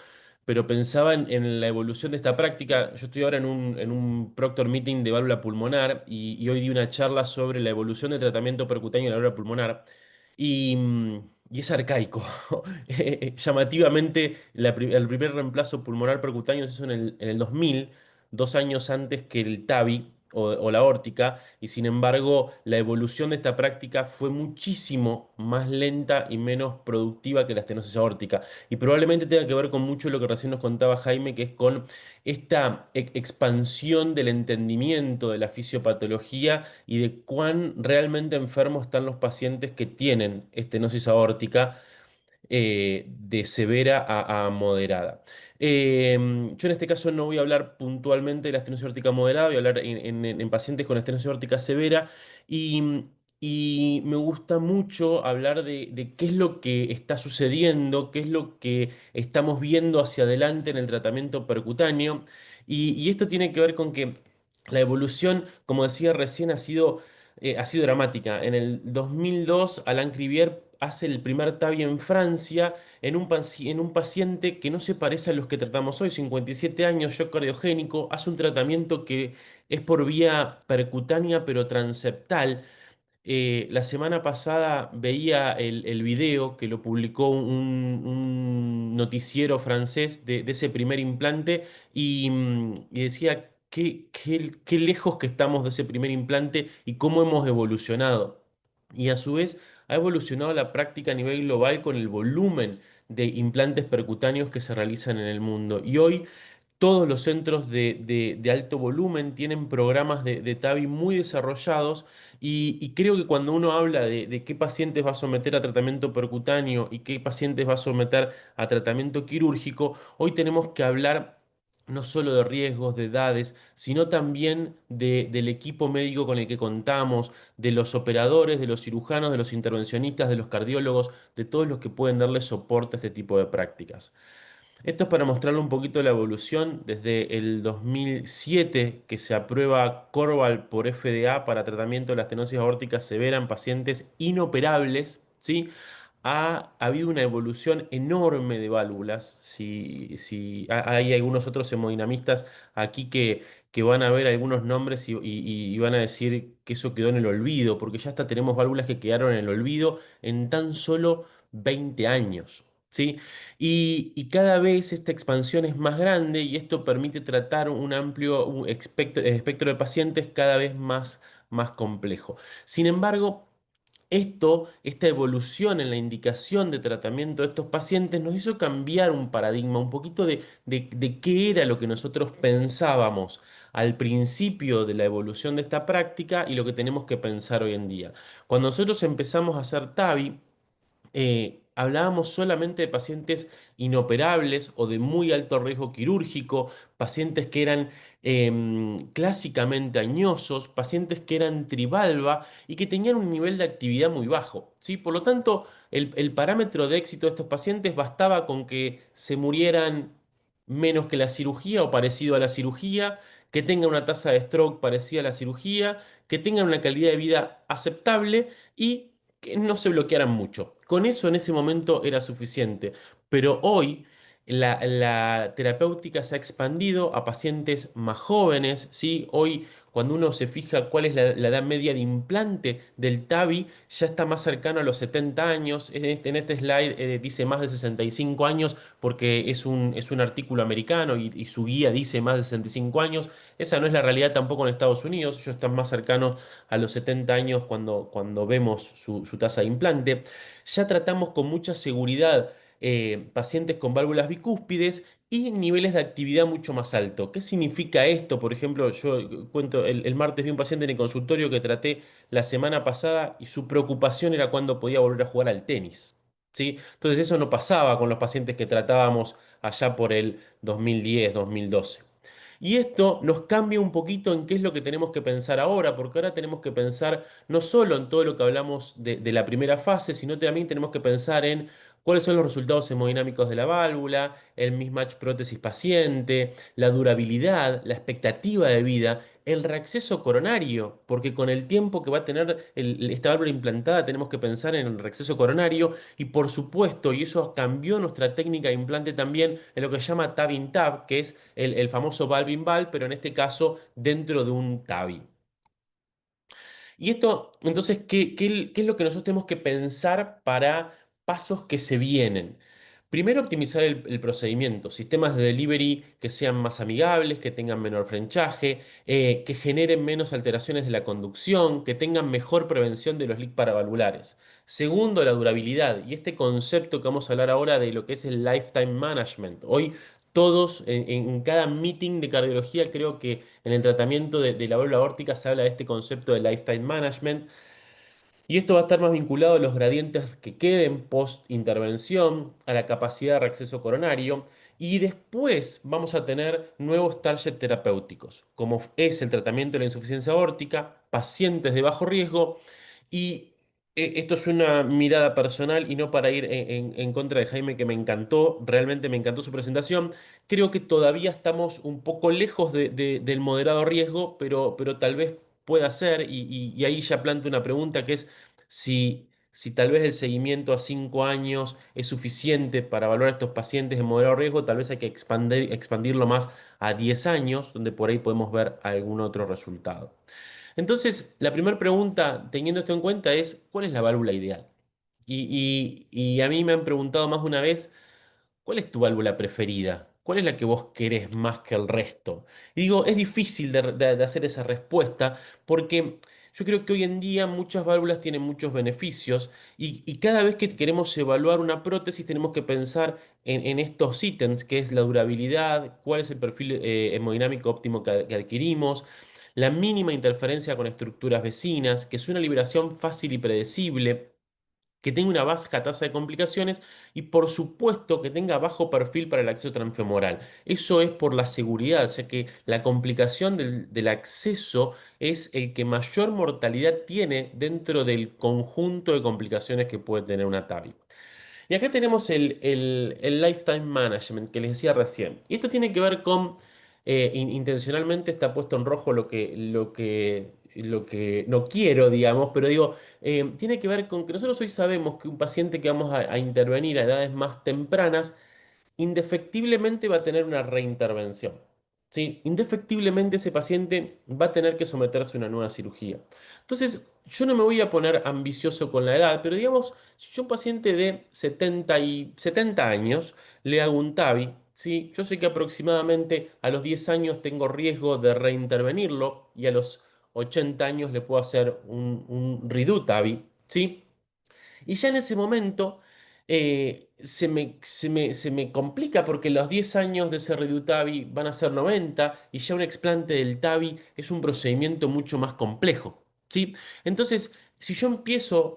pero pensaba en la evolución de esta práctica. Yo estoy ahora en un Proctor Meeting de válvula pulmonar y hoy di una charla sobre la evolución de tratamiento percutáneo de la válvula pulmonar y es arcaico. Llamativamente, el primer reemplazo pulmonar percutáneo se hizo en el 2000, 2 años antes que el TAVI o la órtica, y sin embargo la evolución de esta práctica fue muchísimo más lenta y menos productiva que la estenosis aórtica. Y probablemente tenga que ver con mucho lo que recién nos contaba Jaime, que es con esta expansión del entendimiento de la fisiopatología y de cuán realmente enfermos están los pacientes que tienen estenosis aórtica de severa a moderada. Yo en este caso no voy a hablar puntualmente de la estenosis aórtica moderada, voy a hablar en pacientes con estenosis aórtica severa y me gusta mucho hablar de qué es lo que está sucediendo, qué es lo que estamos viendo hacia adelante en el tratamiento percutáneo y esto tiene que ver con que la evolución, como decía recién, ha sido dramática. En el 2002, Alain Crivier hace el primer TAVI en Francia en un paciente que no se parece a los que tratamos hoy, 57 años, shock cardiogénico, hace un tratamiento que es por vía percutánea pero transeptal. La semana pasada veía el video que lo publicó un noticiero francés de ese primer implante y decía qué lejos que estamos de ese primer implante y cómo hemos evolucionado. Y a su vez ha evolucionado la práctica a nivel global con el volumen de implantes percutáneos que se realizan en el mundo. Y hoy todos los centros de alto volumen tienen programas de TAVI muy desarrollados y creo que cuando uno habla de qué pacientes va a someter a tratamiento percutáneo y qué pacientes va a someter a tratamiento quirúrgico, hoy tenemos que hablar no solo de riesgos, de edades, sino también del equipo médico con el que contamos, de los operadores, de los cirujanos, de los intervencionistas, de los cardiólogos, de todos los que pueden darle soporte a este tipo de prácticas. Esto es para mostrarle un poquito la evolución desde el 2007, que se aprueba Corval por FDA para tratamiento de la estenosis aórtica severa en pacientes inoperables, ¿sí? Ha habido una evolución enorme de válvulas. Hay algunos otros hemodinamistas aquí que van a ver algunos nombres y van a decir que eso quedó en el olvido, porque ya hasta tenemos válvulas que quedaron en el olvido en tan solo 20 años. ¿Sí? Y cada vez esta expansión es más grande y esto permite tratar un amplio espectro de pacientes cada vez más complejo. Sin embargo, esta evolución en la indicación de tratamiento de estos pacientes nos hizo cambiar un paradigma, un poquito de qué era lo que nosotros pensábamos al principio de la evolución de esta práctica y lo que tenemos que pensar hoy en día. Cuando nosotros empezamos a hacer TAVI, hablábamos solamente de pacientes inoperables o de muy alto riesgo quirúrgico, pacientes que eran clásicamente añosos, pacientes que eran trivalva y que tenían un nivel de actividad muy bajo, ¿sí? Por lo tanto, el parámetro de éxito de estos pacientes bastaba con que se murieran menos que la cirugía o parecido a la cirugía, que tengan una tasa de stroke parecida a la cirugía, que tengan una calidad de vida aceptable y que no se bloquearan mucho. Con eso en ese momento era suficiente, pero hoy la terapéutica se ha expandido a pacientes más jóvenes, ¿sí? Hoy cuando uno se fija cuál es la edad media de implante del TAVI, ya está más cercano a los 70 años. En este slide dice más de 65 años porque es un artículo americano y su guía dice más de 65 años. Esa no es la realidad tampoco en Estados Unidos, ellos están más cercanos a los 70 años cuando vemos su tasa de implante. Ya tratamos con mucha seguridad pacientes con válvulas bicúspides y niveles de actividad mucho más alto. ¿Qué significa esto? Por ejemplo, yo cuento, el martes vi un paciente en el consultorio que traté la semana pasada y su preocupación era cuándo podía volver a jugar al tenis. ¿Sí? Entonces eso no pasaba con los pacientes que tratábamos allá por el 2010, 2012. Y esto nos cambia un poquito en qué es lo que tenemos que pensar ahora, porque ahora tenemos que pensar no solo en todo lo que hablamos de la primera fase, sino también tenemos que pensar en cuáles son los resultados hemodinámicos de la válvula, el mismatch prótesis-paciente, la durabilidad, la expectativa de vida, el reacceso coronario, porque con el tiempo que va a tener esta válvula implantada tenemos que pensar en el reacceso coronario y por supuesto, y eso cambió nuestra técnica de implante también en lo que se llama TAV in TAV, que es el famoso valve in valve, pero en este caso dentro de un TAVI. Y esto, entonces, ¿qué es lo que nosotros tenemos que pensar para pasos que se vienen? Primero, optimizar el procedimiento, sistemas de delivery que sean más amigables, que tengan menor frenchaje, que generen menos alteraciones de la conducción, que tengan mejor prevención de los leaks paravalvulares. Segundo, la durabilidad y este concepto que vamos a hablar ahora de lo que es el lifetime management. Hoy todos, en cada meeting de cardiología, creo que en el tratamiento de la válvula aórtica se habla de este concepto de lifetime management. Y esto va a estar más vinculado a los gradientes que queden post-intervención, a la capacidad de reacceso coronario. Y después vamos a tener nuevos targets terapéuticos, como es el tratamiento de la insuficiencia aórtica, pacientes de bajo riesgo. Y esto es una mirada personal y no para ir en contra de Jaime, que me encantó, realmente me encantó su presentación. Creo que todavía estamos un poco lejos del moderado riesgo, pero tal vez pueda ser, y ahí ya planteo una pregunta que es si tal vez el seguimiento a 5 años es suficiente para evaluar a estos pacientes de moderado riesgo, tal vez hay que expandirlo más a 10 años, donde por ahí podemos ver algún otro resultado. Entonces, la primera pregunta, teniendo esto en cuenta, es ¿cuál es la válvula ideal? Y a mí me han preguntado más de una vez, ¿cuál es tu válvula preferida? ¿Cuál es la que vos querés más que el resto? Y digo, es difícil de hacer esa respuesta porque yo creo que hoy en día muchas válvulas tienen muchos beneficios y cada vez que queremos evaluar una prótesis tenemos que pensar en estos ítems, que es la durabilidad, cuál es el perfil hemodinámico óptimo que adquirimos, la mínima interferencia con estructuras vecinas, que es una liberación fácil y predecible, que tenga una baja tasa de complicaciones y por supuesto que tenga bajo perfil para el acceso transfemoral. Eso es por la seguridad, ya que la complicación del acceso es el que mayor mortalidad tiene dentro del conjunto de complicaciones que puede tener una TAVI. Y acá tenemos el Lifetime Management que les decía recién. Y esto tiene que ver con, intencionalmente está puesto en rojo lo que no quiero, digamos, pero digo, tiene que ver con que nosotros hoy sabemos que un paciente que vamos a intervenir a edades más tempranas indefectiblemente va a tener una reintervención. ¿Sí? Indefectiblemente ese paciente va a tener que someterse a una nueva cirugía. Entonces, yo no me voy a poner ambicioso con la edad, pero digamos, si yo a un paciente de 70 años le hago un TAVI, ¿sí? Yo sé que aproximadamente a los 10 años tengo riesgo de reintervenirlo y a los 80 años le puedo hacer un redo TAVI, ¿sí? Y ya en ese momento se me complica porque los 10 años de ese Redu-TAVI van a ser 90 y ya un explante del TAVI es un procedimiento mucho más complejo, ¿sí? Entonces, si yo empiezo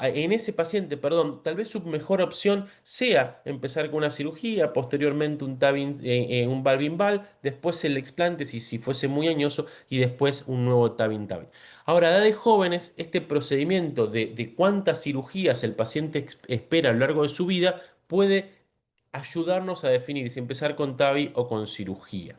en ese paciente, perdón, tal vez su mejor opción sea empezar con una cirugía, posteriormente un TAVI, un Valvinval, después el explante si fuese muy añoso y después un nuevo TAVI-TAVI. Ahora, a edades jóvenes, este procedimiento de cuántas cirugías el paciente espera a lo largo de su vida puede ayudarnos a definir si empezar con TAVI o con cirugía.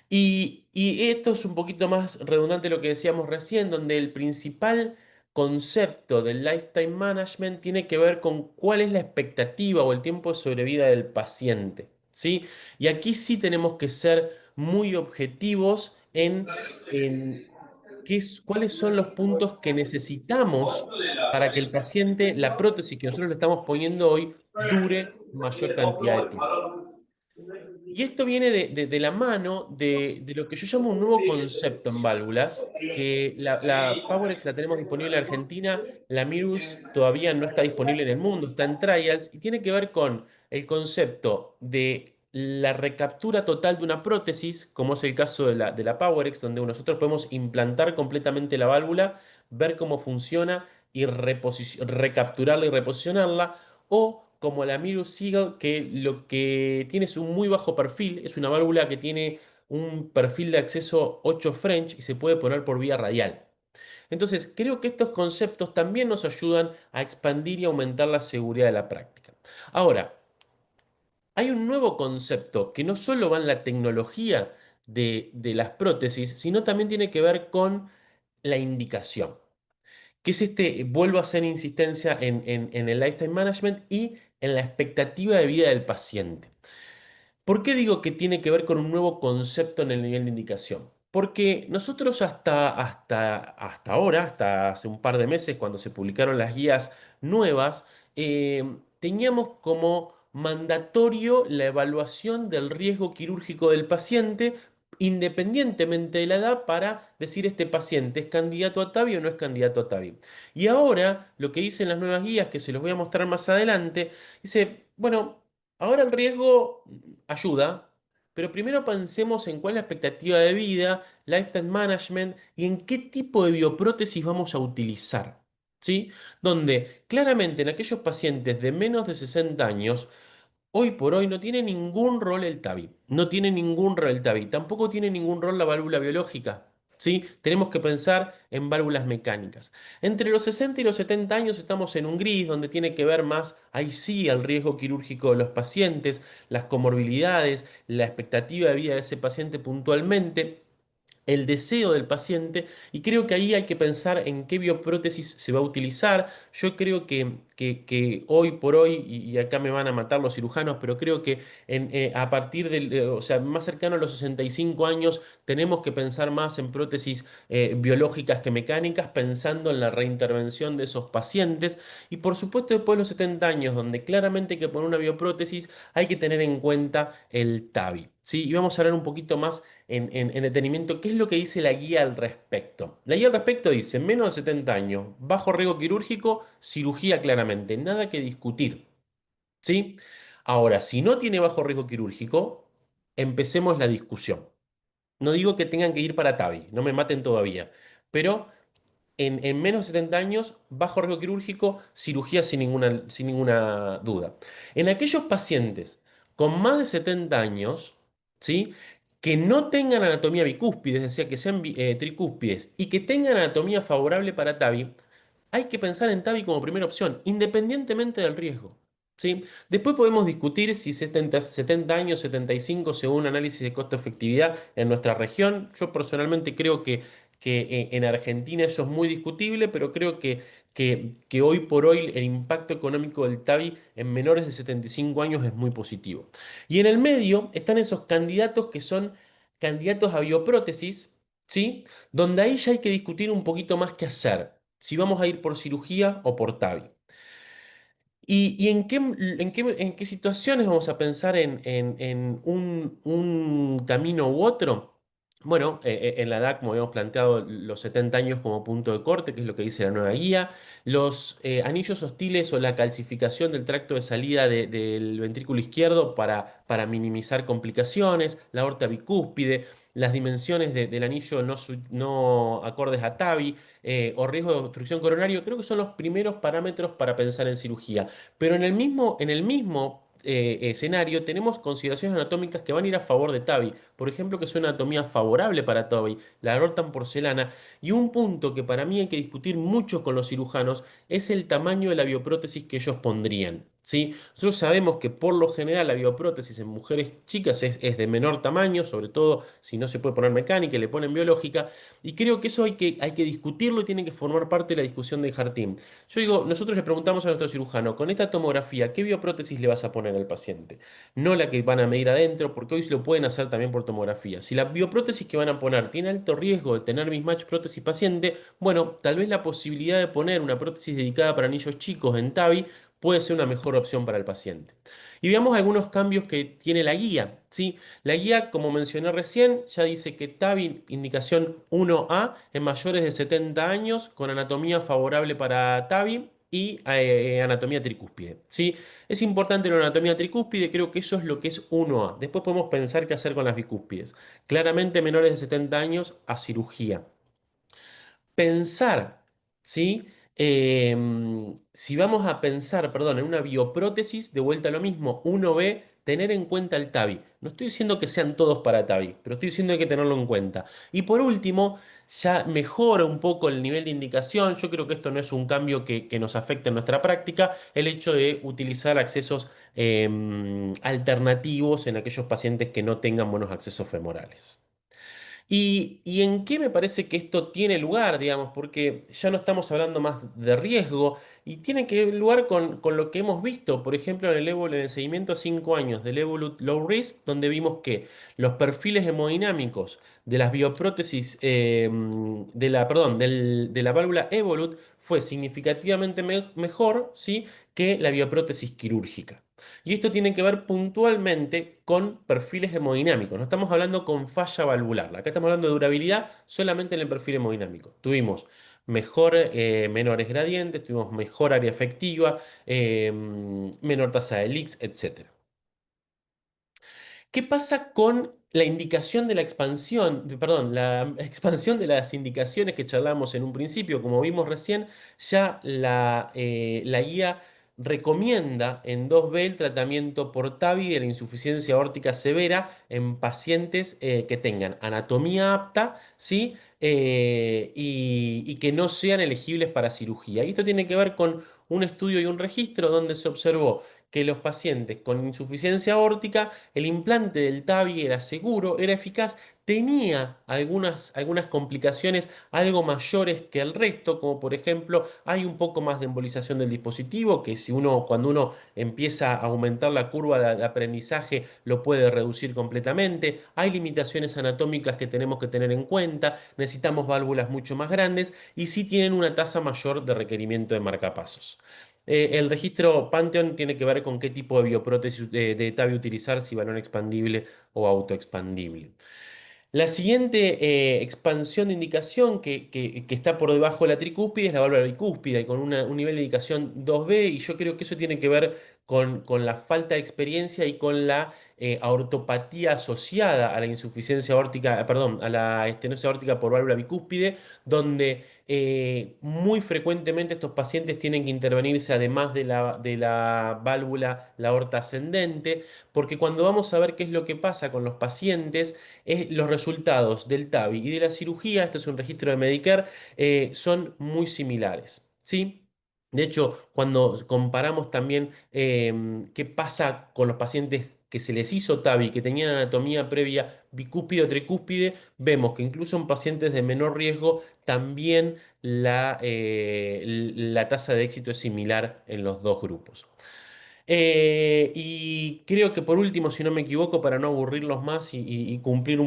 Y esto es un poquito más redundante de lo que decíamos recién, donde el principal concepto del lifetime management tiene que ver con cuál es la expectativa o el tiempo de sobrevida del paciente, ¿sí? Y aquí sí tenemos que ser muy objetivos en cuáles son los puntos que necesitamos para que el paciente, la prótesis que nosotros le estamos poniendo hoy, dure mayor cantidad de tiempo. Y esto viene de la mano de lo que yo llamo un nuevo concepto en válvulas, que la PowerX la tenemos disponible en Argentina, la Mirus todavía no está disponible en el mundo, está en trials, y tiene que ver con el concepto de la recaptura total de una prótesis, como es el caso de la PowerX, donde nosotros podemos implantar completamente la válvula, ver cómo funciona y recapturarla y reposicionarla, o como la Mirror Seagull, que lo que tiene es un muy bajo perfil, es una válvula que tiene un perfil de acceso 8 French y se puede poner por vía radial. Entonces, creo que estos conceptos también nos ayudan a expandir y aumentar la seguridad de la práctica. Ahora, hay un nuevo concepto que no solo va en la tecnología de las prótesis, sino también tiene que ver con la indicación, que es vuelvo a hacer insistencia en el lifetime management y en la expectativa de vida del paciente. ¿Por qué digo que tiene que ver con un nuevo concepto en el nivel de indicación? Porque nosotros hasta ahora, hasta hace un par de meses, cuando se publicaron las guías nuevas, teníamos como mandatorio la evaluación del riesgo quirúrgico del paciente, independientemente de la edad, para decir este paciente es candidato a TAVI o no es candidato a TAVI. Y ahora lo que dicen las nuevas guías, que se los voy a mostrar más adelante, dice, bueno, ahora el riesgo ayuda, pero primero pensemos en cuál es la expectativa de vida, lifetime management y en qué tipo de bioprótesis vamos a utilizar. ¿Sí? Donde claramente en aquellos pacientes de menos de 60 años, hoy por hoy no tiene ningún rol el TAVI, no tiene ningún rol el TAVI, tampoco tiene ningún rol la válvula biológica. ¿Sí? Tenemos que pensar en válvulas mecánicas. Entre los 60 y los 70 años estamos en un gris donde tiene que ver más, ahí sí, el riesgo quirúrgico de los pacientes, las comorbilidades, la expectativa de vida de ese paciente puntualmente, el deseo del paciente, y creo que ahí hay que pensar en qué bioprótesis se va a utilizar. Yo creo que hoy por hoy, y acá me van a matar los cirujanos, pero creo que a partir o sea, más cercano a los 65 años tenemos que pensar más en prótesis biológicas que mecánicas, pensando en la reintervención de esos pacientes. Y por supuesto después de los 70 años, donde claramente hay que poner una bioprótesis, hay que tener en cuenta el TAVI. ¿Sí? Y vamos a hablar un poquito más en detenimiento qué es lo que dice la guía al respecto. La guía al respecto dice, menos de 70 años, bajo riesgo quirúrgico, cirugía claramente, nada que discutir. ¿Sí? Ahora, si no tiene bajo riesgo quirúrgico, empecemos la discusión. No digo que tengan que ir para TAVI, no me maten todavía, pero en menos de 70 años, bajo riesgo quirúrgico, cirugía sin ninguna duda. En aquellos pacientes con más de 70 años, ¿sí? Que no tengan anatomía bicúspide, es decir, que sean tricúspides y que tengan anatomía favorable para TAVI, hay que pensar en TAVI como primera opción, independientemente del riesgo. ¿Sí? Después podemos discutir si 70 años, 75, según análisis de costo-efectividad en nuestra región. Yo personalmente creo que en Argentina eso es muy discutible, pero creo que hoy por hoy el impacto económico del TAVI en menores de 75 años es muy positivo. Y en el medio están esos candidatos que son candidatos a bioprótesis, ¿sí? Donde ahí ya hay que discutir un poquito más qué hacer, si vamos a ir por cirugía o por TAVI. ¿Y en qué situaciones vamos a pensar en un camino u otro? Bueno, en la edad, como habíamos planteado, los 70 años como punto de corte, que es lo que dice la nueva guía, los anillos hostiles o la calcificación del tracto de salida del ventrículo izquierdo para minimizar complicaciones, la aorta bicúspide, las dimensiones del anillo no acordes a TAVI, o riesgo de obstrucción coronario, creo que son los primeros parámetros para pensar en cirugía. Pero en el mismo escenario tenemos consideraciones anatómicas que van a ir a favor de TAVI. Por ejemplo, que es una anatomía favorable para TAVI, la aorta en porcelana. Y un punto que para mí hay que discutir mucho con los cirujanos es el tamaño de la bioprótesis que ellos pondrían. ¿Sí? Nosotros sabemos que por lo general la bioprótesis en mujeres chicas es de menor tamaño, sobre todo si no se puede poner mecánica y le ponen biológica, y creo que eso hay que discutirlo y tiene que formar parte de la discusión de Jartín. Yo digo, nosotros le preguntamos a nuestro cirujano, con esta tomografía, ¿qué bioprótesis le vas a poner al paciente? No la que van a medir adentro, porque hoy se lo pueden hacer también por tomografía. Si la bioprótesis que van a poner tiene alto riesgo de tener mismatch prótesis paciente, bueno, tal vez la posibilidad de poner una prótesis dedicada para anillos chicos en TAVI puede ser una mejor opción para el paciente. Y veamos algunos cambios que tiene la guía, ¿sí? La guía, como mencioné recién, ya dice que TAVI indicación 1A en mayores de 70 años con anatomía favorable para TAVI y anatomía tricúspide, ¿sí? Es importante la anatomía tricúspide, creo que eso es lo que es 1A. Después podemos pensar qué hacer con las bicúspides. Claramente menores de 70 años a cirugía. Pensar, ¿sí? Si vamos a pensar, perdón, en una bioprótesis, de vuelta a lo mismo, uno ve tener en cuenta el TAVI. No estoy diciendo que sean todos para TAVI, pero estoy diciendo que hay que tenerlo en cuenta. Y por último, ya mejora un poco el nivel de indicación. Yo creo que esto no es un cambio que nos afecte en nuestra práctica, el hecho de utilizar accesos alternativos en aquellos pacientes que no tengan buenos accesos femorales. ¿Y en qué me parece que esto tiene lugar, digamos? Porque ya no estamos hablando más de riesgo y tiene que ver lugar con lo que hemos visto, por ejemplo, en el seguimiento a 5 años del Evolut Low Risk, donde vimos que los perfiles hemodinámicos de las bioprótesis, de la válvula Evolut fue significativamente mejor, ¿sí? Que la bioprótesis quirúrgica. Y esto tiene que ver puntualmente con perfiles hemodinámicos. No estamos hablando con falla valvular. Acá estamos hablando de durabilidad solamente en el perfil hemodinámico. Tuvimos menores gradientes, tuvimos mejor área efectiva, menor tasa de leaks, etc. ¿Qué pasa con la indicación de la expansión, perdón, la expansión de las indicaciones que charlamos en un principio? Como vimos recién, ya la guía recomienda en 2B el tratamiento por TAVI de la insuficiencia aórtica severa en pacientes que tengan anatomía apta, ¿sí? Y que no sean elegibles para cirugía. Y esto tiene que ver con un estudio y un registro donde se observó que los pacientes con insuficiencia aórtica, el implante del TAVI era seguro, era eficaz, tenía algunas complicaciones algo mayores que el resto, como por ejemplo hay un poco más de embolización del dispositivo, que cuando uno empieza a aumentar la curva de aprendizaje lo puede reducir completamente, hay limitaciones anatómicas que tenemos que tener en cuenta, necesitamos válvulas mucho más grandes y sí tienen una tasa mayor de requerimiento de marcapasos. El registro Pantheon tiene que ver con qué tipo de bioprótesis de TAVI utilizar, si balón expandible o autoexpandible. La siguiente expansión de indicación que está por debajo de la tricúspide es la válvula bicúspide, con un nivel de indicación 2B, y yo creo que eso tiene que ver con la falta de experiencia y con la aortopatía asociada a la insuficiencia aórtica, perdón, a la estenosis aórtica por válvula bicúspide, donde muy frecuentemente estos pacientes tienen que intervenirse además de la válvula, la aorta ascendente, porque cuando vamos a ver qué es lo que pasa con los pacientes, los resultados del TAVI y de la cirugía, este es un registro de Medicare, son muy similares, ¿sí? De hecho, cuando comparamos también qué pasa con los pacientes que se les hizo TAVI, que tenían anatomía previa bicúspide o tricúspide, vemos que incluso en pacientes de menor riesgo también la tasa de éxito es similar en los dos grupos. Y creo que por último, si no me equivoco, para no aburrirlos más y cumplir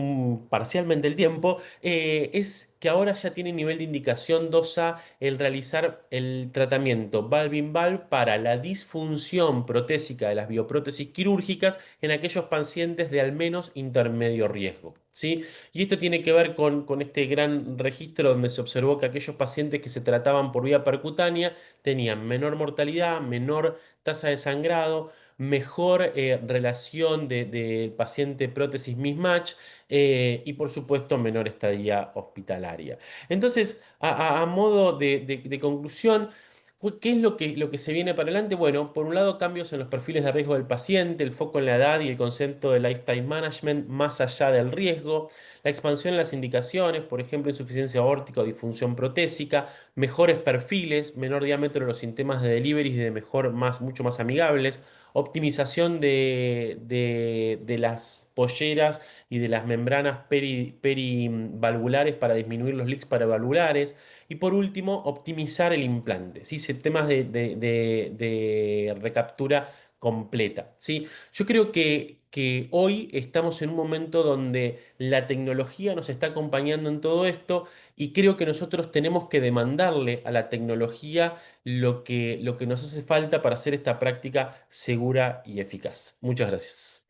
parcialmente el tiempo, es que ahora ya tiene nivel de indicación 2A el realizar el tratamiento valve-in-valve para la disfunción protésica de las bioprótesis quirúrgicas en aquellos pacientes de al menos intermedio riesgo, ¿sí? Y esto tiene que ver con este gran registro donde se observó que aquellos pacientes que se trataban por vía percutánea tenían menor mortalidad, menor tasa de sangrado, mejor relación de paciente prótesis mismatch y por supuesto menor estadía hospitalaria. Entonces, a modo de conclusión, ¿qué es lo que se viene para adelante? Bueno, por un lado, cambios en los perfiles de riesgo del paciente, el foco en la edad y el concepto de lifetime management más allá del riesgo, la expansión en las indicaciones, por ejemplo, insuficiencia aórtica o disfunción protésica, mejores perfiles, menor diámetro de los sistemas de delivery y de mucho más amigables, optimización de las polleras y de las membranas perivalvulares para disminuir los leaks paravalvulares. Y por último, optimizar el implante, ¿sí? Sistemas de recaptura completa, ¿sí? Yo creo que hoy estamos en un momento donde la tecnología nos está acompañando en todo esto y creo que nosotros tenemos que demandarle a la tecnología lo que nos hace falta para hacer esta práctica segura y eficaz. Muchas gracias.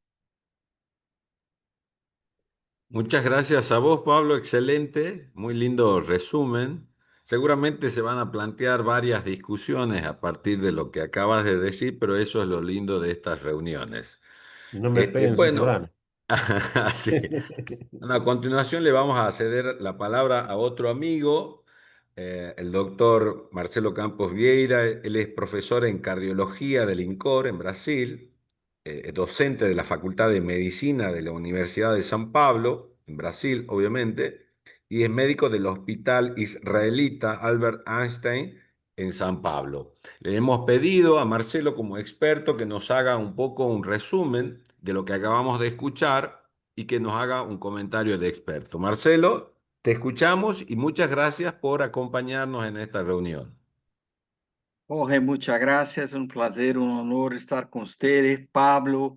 Muchas gracias a vos, Pablo. Excelente, muy lindo resumen. Seguramente se van a plantear varias discusiones a partir de lo que acabas de decir, pero eso es lo lindo de estas reuniones. No me peguen, soy Bueno, foráneo. sí. Bueno, a continuación le vamos a ceder la palabra a otro amigo, el doctor Marcelo Campos Vieira. Él es profesor en cardiología del INCOR en Brasil, docente de la Facultad de Medicina de la Universidad de San Pablo, en Brasil, obviamente, y es médico del Hospital Israelita Albert Einstein en San Pablo. Le hemos pedido a Marcelo como experto que nos haga un poco un resumen de lo que acabamos de escuchar y que nos haga un comentario de experto. Marcelo, te escuchamos y muchas gracias por acompañarnos en esta reunión. Jorge, muchas gracias. Un placer, un honor estar con ustedes, Pablo,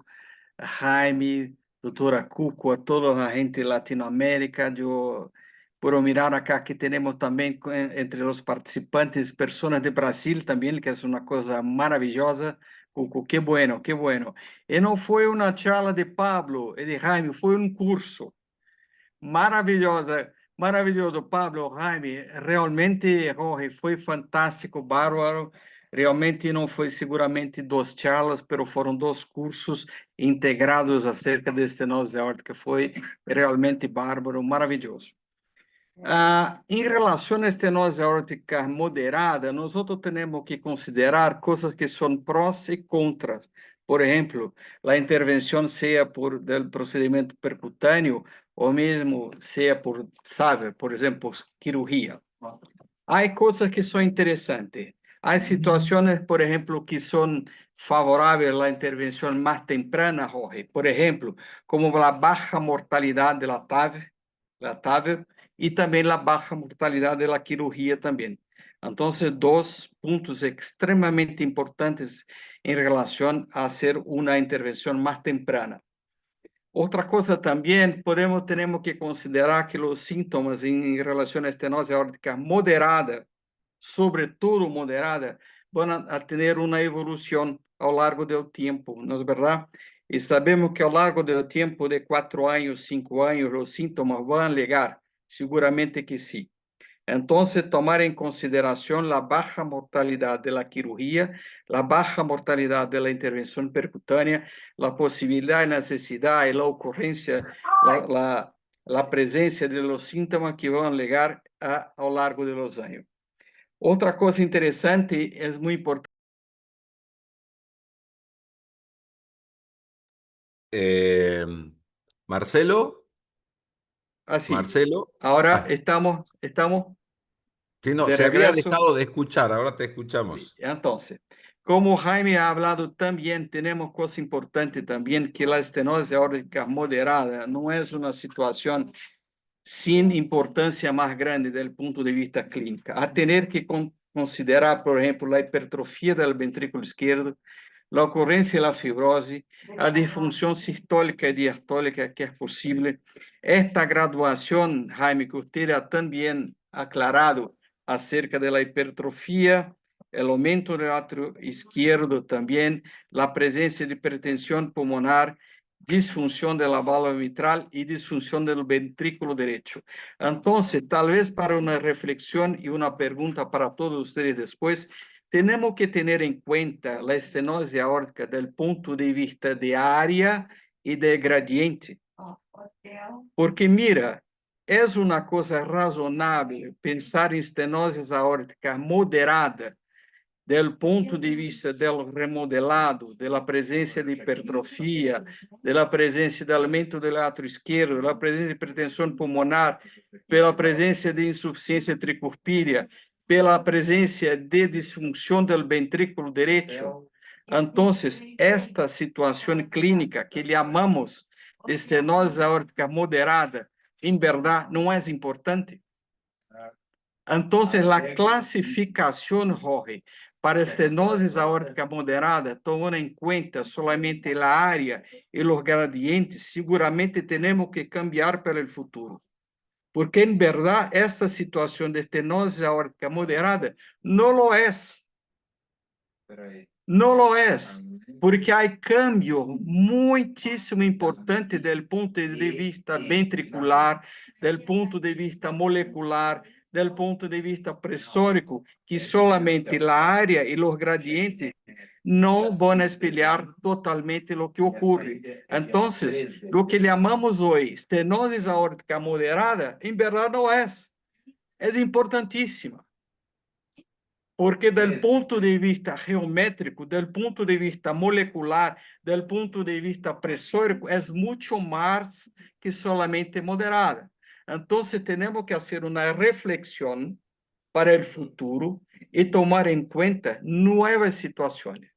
Jaime, doutora Cuco, a toda la gente de Latinoamérica. Yo puedo mirar acá que tenemos también entre los participantes personas de Brasil también, que es una cosa maravillosa. Cuco, qué bueno, qué bueno. Y no fue una charla de Pablo y de Jaime, fue un curso. Maravilhosa, maravilhoso, Pablo, Jaime. Realmente, Jorge, foi fantástico, bárbaro. Realmente não foi seguramente 2 charlas, mas foram 2 cursos integrados acerca de estenose aórtica. Foi realmente bárbaro, maravilhoso. Em relação à estenose aórtica moderada, nós outros temos que considerar coisas que são prós e contras. Por exemplo, a intervenção seja por del procedimento percutâneo ou mesmo seja por, sabe, por exemplo, cirurgia. Há coisas que são interessantes. Há situações, por exemplo, que são favoráveis à intervenção mais temprana, Jorge. Por exemplo, como a baixa mortalidade da TAV, e também a baixa mortalidade da cirurgia também. Então, 2 pontos extremamente importantes em relação a ser uma intervenção mais temprana. Outra coisa também, temos que considerar que os sintomas em relação à estenose aórtica moderada, sobretudo moderada, vão a ter uma evolução ao largo do tempo, não é verdade? E sabemos que ao largo do tempo, de 4 anos, 5 anos, os sintomas vão chegar, seguramente que sim. Entonces, tomar en consideración la baja mortalidad de la cirugía, la baja mortalidad de la intervención percutánea, la posibilidad y necesidad y la ocurrencia, la presencia de los síntomas que van a llegar a lo largo de los años. Otra cosa interesante, es muy importante. Marcelo, Así, Marcelo. ahora Ah, estamos sí, no, de se había regreso. dejado de escuchar, ahora te escuchamos. Entonces, como Jaime ha hablado también, tenemos cosa importante también, que la estenosis aórtica moderada no es una situación sin importancia más grande desde el punto de vista clínico. A tener que considerar, por ejemplo, la hipertrofia del ventrículo izquierdo, la ocurrencia de la fibrosis, la disfunción sistólica y diastólica que es posible. Esta graduación, Jaime, que usted ha también aclarado acerca de la hipertrofia, el aumento del atrio izquierdo también, la presencia de hipertensión pulmonar, disfunción de la válvula mitral y disfunción del ventrículo derecho. Entonces, tal vez para una reflexión y una pregunta para todos ustedes después, tenemos que tener en cuenta la estenosis aórtica del punto de vista de área y de gradiente. Porque mira, es una cosa razonable pensar en estenosis aórtica moderada del ponto de vista del remodelado, de la presencia de hipertrofia, de la presencia de aumento del atrio izquierdo, de la presencia de hipertensão pulmonar, pela presencia de insuficiencia tricurpírea, pela presencia de disfunción del ventrículo derecho. Entonces, esta situación clínica que llamamos de estenosis aórtica moderada, en verdad no es importante. Entonces, la clasificación, Jorge, para estenosis aórtica moderada, tomando en cuenta solamente la área y los gradientes, seguramente tenemos que cambiar para el futuro. Porque en verdad esta situación de estenosis aórtica moderada no lo es. No lo es, porque hay cambios muchísimo importantes del punto de vista ventricular, del punto de vista molecular, del punto de vista presórico, que solamente la área y los gradientes no van a espelhar totalmente lo que ocurre. Entonces, lo que llamamos hoy estenosis aórtica moderada, en verdad no es. Es importantísima. Porque del punto de vista geométrico, del punto de vista molecular, del punto de vista presórico, es mucho más que solamente moderada. Entonces tenemos que hacer una reflexión para el futuro y tomar en cuenta nuevas situaciones.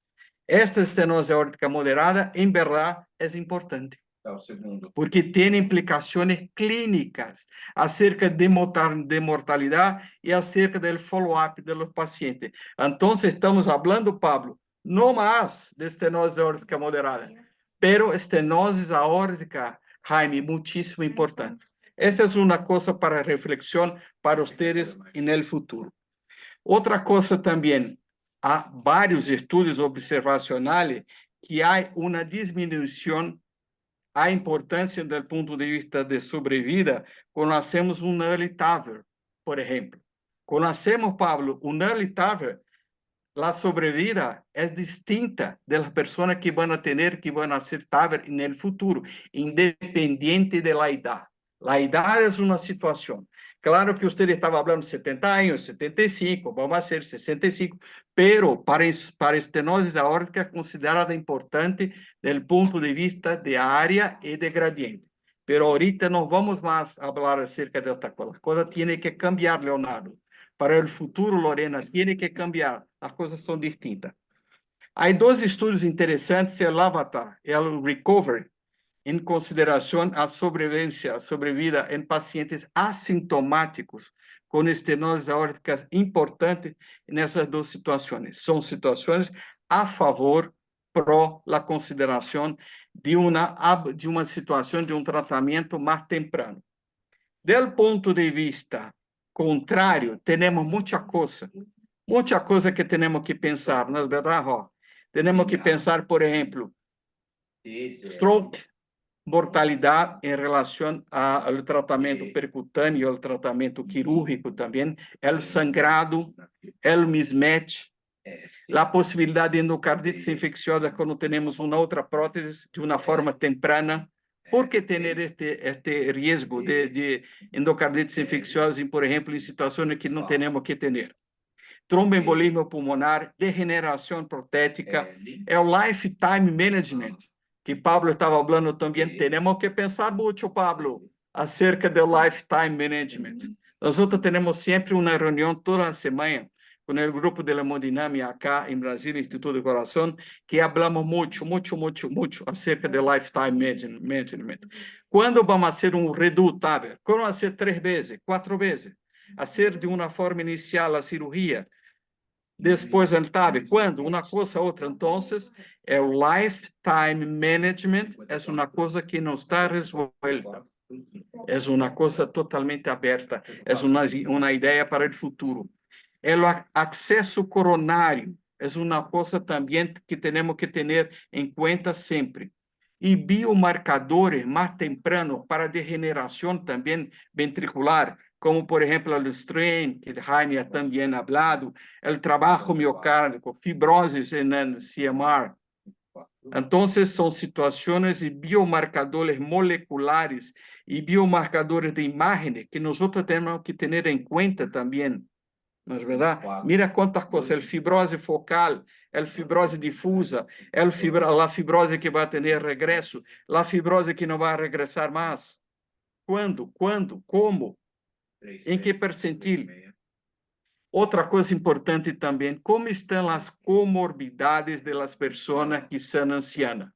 Esta estenosis aórtica moderada, en verdad, es importante. Porque tiene implicaciones clínicas acerca de mortalidad y acerca del follow-up de los pacientes. Entonces, estamos hablando, Pablo, no más de estenosis aórtica moderada, pero estenosis aórtica, Jaime, muchísimo importante. Esta es una cosa para reflexión para ustedes en el futuro. Otra cosa también, hay varios estudios observacionales que hay una disminución a importância do ponto de vista de sobrevida quando hacemos um early TAVR, por exemplo. Quando hacemos, Pablo, um early TAVR, a sobrevida é distinta das pessoas que vão ter que vão ser TAVR no futuro, independente da idade. A idade é uma situação. Claro que você estava falando 70 anos, 75, vamos ser 65, pero para estenosis aórtica é considerada importante do ponto de vista de área e de gradiente. Pero ahorita não vamos mais falar acerca desta coisa. A coisa tem que cambiar, Leonardo. Para o futuro, Lorena, tem que cambiar. As coisas são distintas. Há dois estudos interessantes, o AVATAR e o RECOVERY, em consideração a sobrevida em pacientes assintomáticos com estenose aórtica importante nessas duas situações. São situações a favor, pro la consideração de uma situação de um tratamento mais temprano. Del ponto de vista contrário, temos muita coisa que temos que pensar, não é verdade, Ró? Temos que pensar, por exemplo, stroke, mortalidade em relação ao tratamento percutâneo, ao tratamento quirúrgico também, o sangrado, o mismatch, a possibilidade de endocardite infecciosa quando temos uma outra prótese de uma forma temprana. Por que ter este risco de endocardite infecciosa, por exemplo, em situações que não temos que ter? Tromboembolismo pulmonar, degeneração protética, é o lifetime management, que Pablo estava falando também. Temos que pensar muito, Pablo, acerca do lifetime management. Nós temos sempre uma reunião toda a semana com o grupo de hemodinâmica acá em Brasil, Instituto do Coração, que falamos muito acerca do lifetime management. Quando vamos fazer um redutável? Quando vamos fazer 3 vezes, 4 vezes? Fazer de uma forma inicial a cirurgia, depois el TAVI. Quando? Uma coisa ou outra. Então, o lifetime management é uma coisa que não está resolvida. É uma coisa totalmente aberta. É uma ideia para o futuro. O acesso coronário é uma coisa também que temos que ter em conta sempre. E biomarcadores mais tempranos para degeneração também ventricular, como, por exemplo, o strain, que Jaime também ha falado, o trabalho miocárdico, fibroses no CMR. Então, são situações de biomarcadores moleculares e biomarcadores de imagem que nós temos que ter em conta também. Não é verdade? Mira quantas coisas, a fibrose focal, a fibrose difusa, a fibrose que vai ter regresso, a fibrose que não vai regressar mais. Quando? Como? Em que percentil? Outra coisa importante também, como estão as comorbidades das pessoas que são ancianas?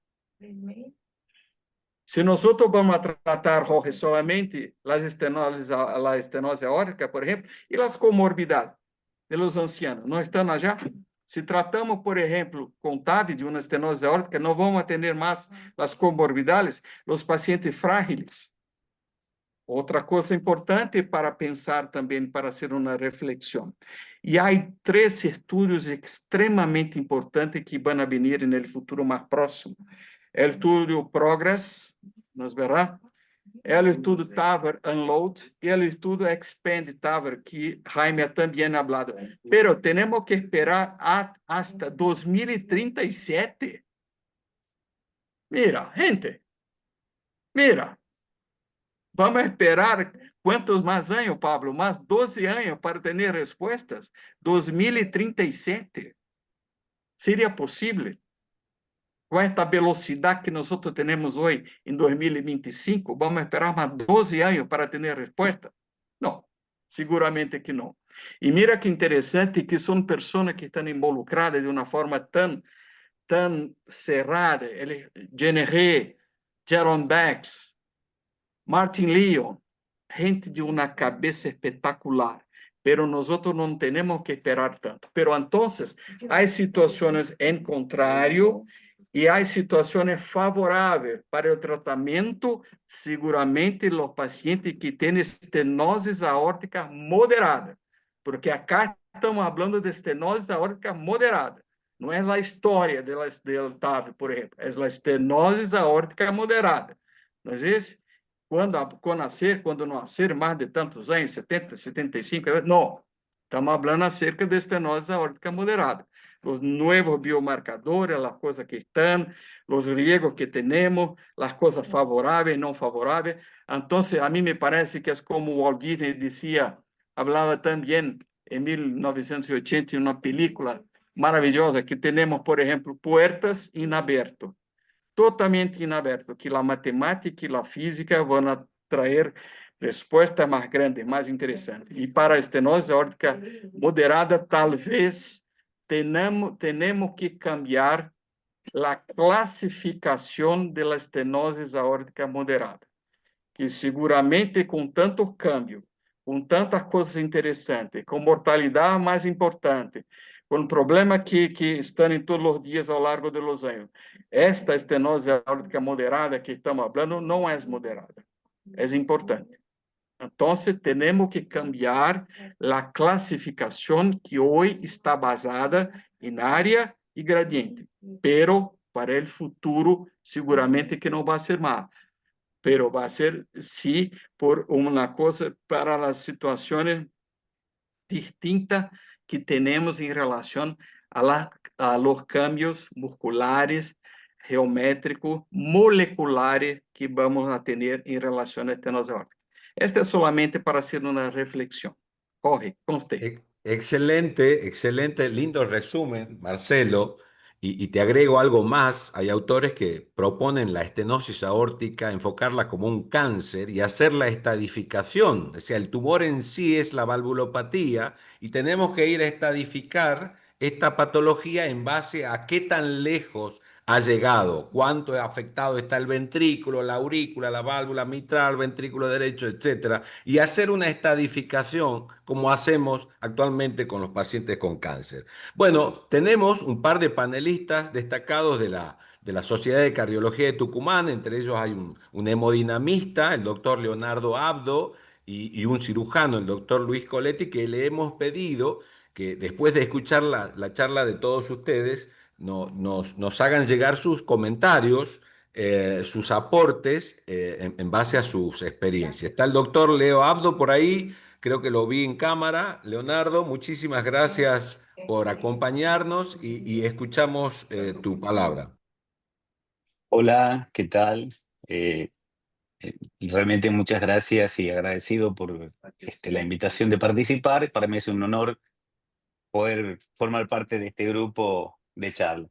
Se nós vamos tratar, Jorge, solamente a estenose aórtica, por exemplo, e as comorbidades dos ancianos, não estão já? Se tratamos, por exemplo, com TAV de uma estenose aórtica, não vamos ter mais as comorbidades, os pacientes frágeis. Outra coisa importante para pensar também, para ser uma reflexão. E há 3 estudos extremamente importantes que vão vir no futuro mais próximo. O estudo Progress, ¿no es verdad? El estudo TAVR Unload y el estudo Expand TAVR, que Jaime también ha hablado. Pero tenemos que esperar hasta 2037. Mira, gente, mira, vamos a esperar quantos mais anos, Pablo? Mais 12 anos para ter respostas? 2037. Seria possível? Com esta velocidade que nós temos hoje, em 2025, vamos esperar mais 12 anos para ter resposta? Não, seguramente que não. E mira que interessante que são pessoas que estão involucradas de uma forma tão cerrada. Jenneré, Jaron Bax, Martin Leon, gente de uma cabeça espetacular. Pero nosotros não temos que esperar tanto. Pero entonces, há situações em contrário e há situações favoráveis para o tratamento, seguramente, os pacientes que têm estenose aórtica moderada. Porque acá estamos falando de estenose aórtica moderada. Não é a história del TAV, por exemplo. É a estenose aórtica moderada. Não é isso? Quando não nascer, mais de tantos anos, 70, 75, não. Estamos falando acerca de estenose aórtica moderada. Os novos biomarcadores, as coisas que estão, os riesgos que temos, as coisas favoráveis e não favoráveis. Então, a mim me parece que é como Walt Disney dizia, falava também em 1980, em uma película maravilhosa, que temos, por exemplo, puertas em aberto. Totalmente em aberto, que a matemática e a física vão trazer respostas mais grandes, mais interessantes. E para a estenose aórtica moderada, talvez tenemos que cambiar a classificação da estenose aórtica moderada, que seguramente com tanto câmbio, com tantas coisas interessantes, com mortalidade mais importante, com problemas que estão em todos os dias ao largo dos anos. Esta estenose aórtica moderada que estamos falando não é moderada, é importante. Então, temos que cambiar a classificação que hoje está basada em área e gradiente, pero para o futuro seguramente que não vai ser mais. pero va a ser sí por una cosa para las situaciones distintas que tenemos en relación a los cambios musculares, geométricos, moleculares que vamos a tener en relación a estenosis aórtica. Esta es solamente para hacer una reflexión. Jorge, con usted. Excelente, excelente, lindo resumen, Marcelo. Y te agrego algo más. Hay autores que proponen la estenosis aórtica, enfocarla como un cáncer y hacer la estadificación. O sea, el tumor en sí es la valvulopatía y tenemos que ir a estadificar esta patología en base a qué tan lejos ha llegado, cuánto afectado está el ventrículo, la aurícula, la válvula mitral, ventrículo derecho, etcétera, y hacer una estadificación como hacemos actualmente con los pacientes con cáncer. Bueno, tenemos un par de panelistas destacados de la Sociedad de Cardiología de Tucumán, entre ellos hay un hemodinamista, el doctor Leonardo Abdo, y un cirujano, el doctor Luis Coletti, que le hemos pedido que después de escuchar la charla de todos ustedes, nos hagan llegar sus comentarios, sus aportes en base a sus experiencias. Está el doctor Leo Abdo por ahí, creo que lo vi en cámara. Leonardo, muchísimas gracias por acompañarnos y escuchamos tu palabra. Hola, ¿qué tal? Realmente muchas gracias y agradecido por la invitación de participar. Para mí es un honor poder formar parte de este grupo de charla.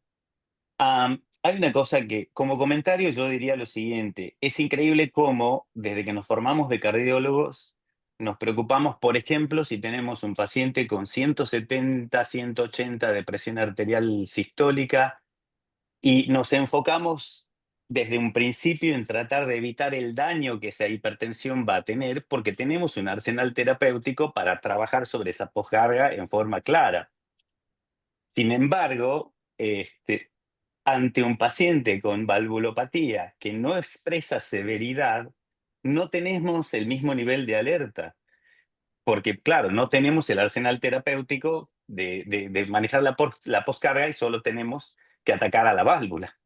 Hay una cosa que, como comentario, yo diría lo siguiente. Es increíble cómo, desde que nos formamos de cardiólogos, nos preocupamos, por ejemplo, si tenemos un paciente con 170, 180 de presión arterial sistólica, y nos enfocamos desde un principio en tratar de evitar el daño que esa hipertensión va a tener, porque tenemos un arsenal terapéutico para trabajar sobre esa poscarga en forma clara. Sin embargo, ante un paciente con valvulopatía que no expresa severidad, no tenemos el mismo nivel de alerta, porque claro, no tenemos el arsenal terapéutico de manejar la poscarga y solo tenemos que atacar a la válvula.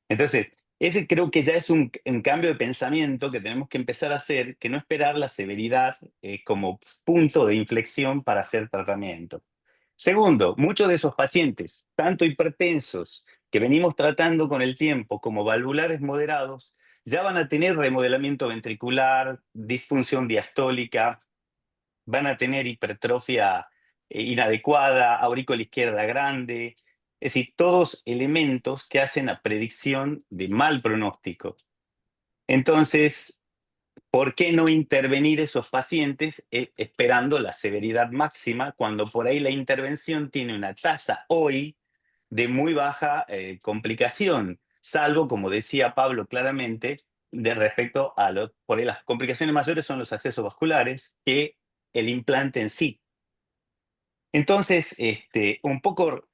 Entonces, ese creo que ya es un cambio de pensamiento que tenemos que empezar a hacer, que no esperar la severidad como punto de inflexión para hacer tratamiento. Segundo, muchos de esos pacientes, tanto hipertensos que venimos tratando con el tiempo como valvulares moderados, ya van a tener remodelamiento ventricular, disfunción diastólica, van a tener hipertrofia inadecuada, aurícula izquierda grande, es decir, todos elementos que hacen la predicción de mal pronóstico. Entonces, ¿por qué no intervenir esos pacientes esperando la severidad máxima cuando por ahí la intervención tiene una tasa hoy de muy baja complicación? Salvo, como decía Pablo claramente, de respecto a por ahí las complicaciones mayores son los accesos vasculares que el implante en sí. Entonces, un poco,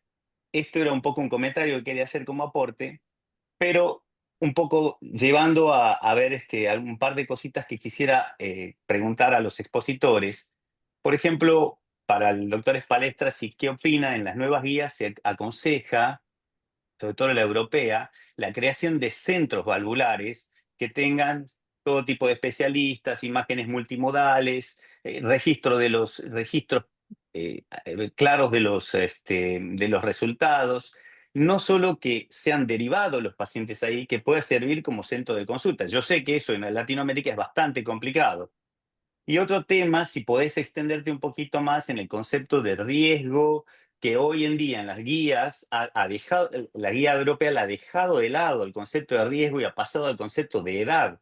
esto era un poco un comentario que quería hacer como aporte, pero un poco llevando a ver un par de cositas que quisiera preguntar a los expositores. Por ejemplo, para el doctor Espalestra, ¿qué opina? En las nuevas guías se aconseja, sobre todo en la europea, la creación de centros valvulares que tengan todo tipo de especialistas, imágenes multimodales, registros claros de los resultados, no solo que sean derivados los pacientes ahí, que pueda servir como centro de consulta. Yo sé que eso en Latinoamérica es bastante complicado. Y otro tema, si podés extenderte un poquito más en el concepto de riesgo, que hoy en día en las guías, la guía europea la ha dejado de lado el concepto de riesgo y ha pasado al concepto de edad,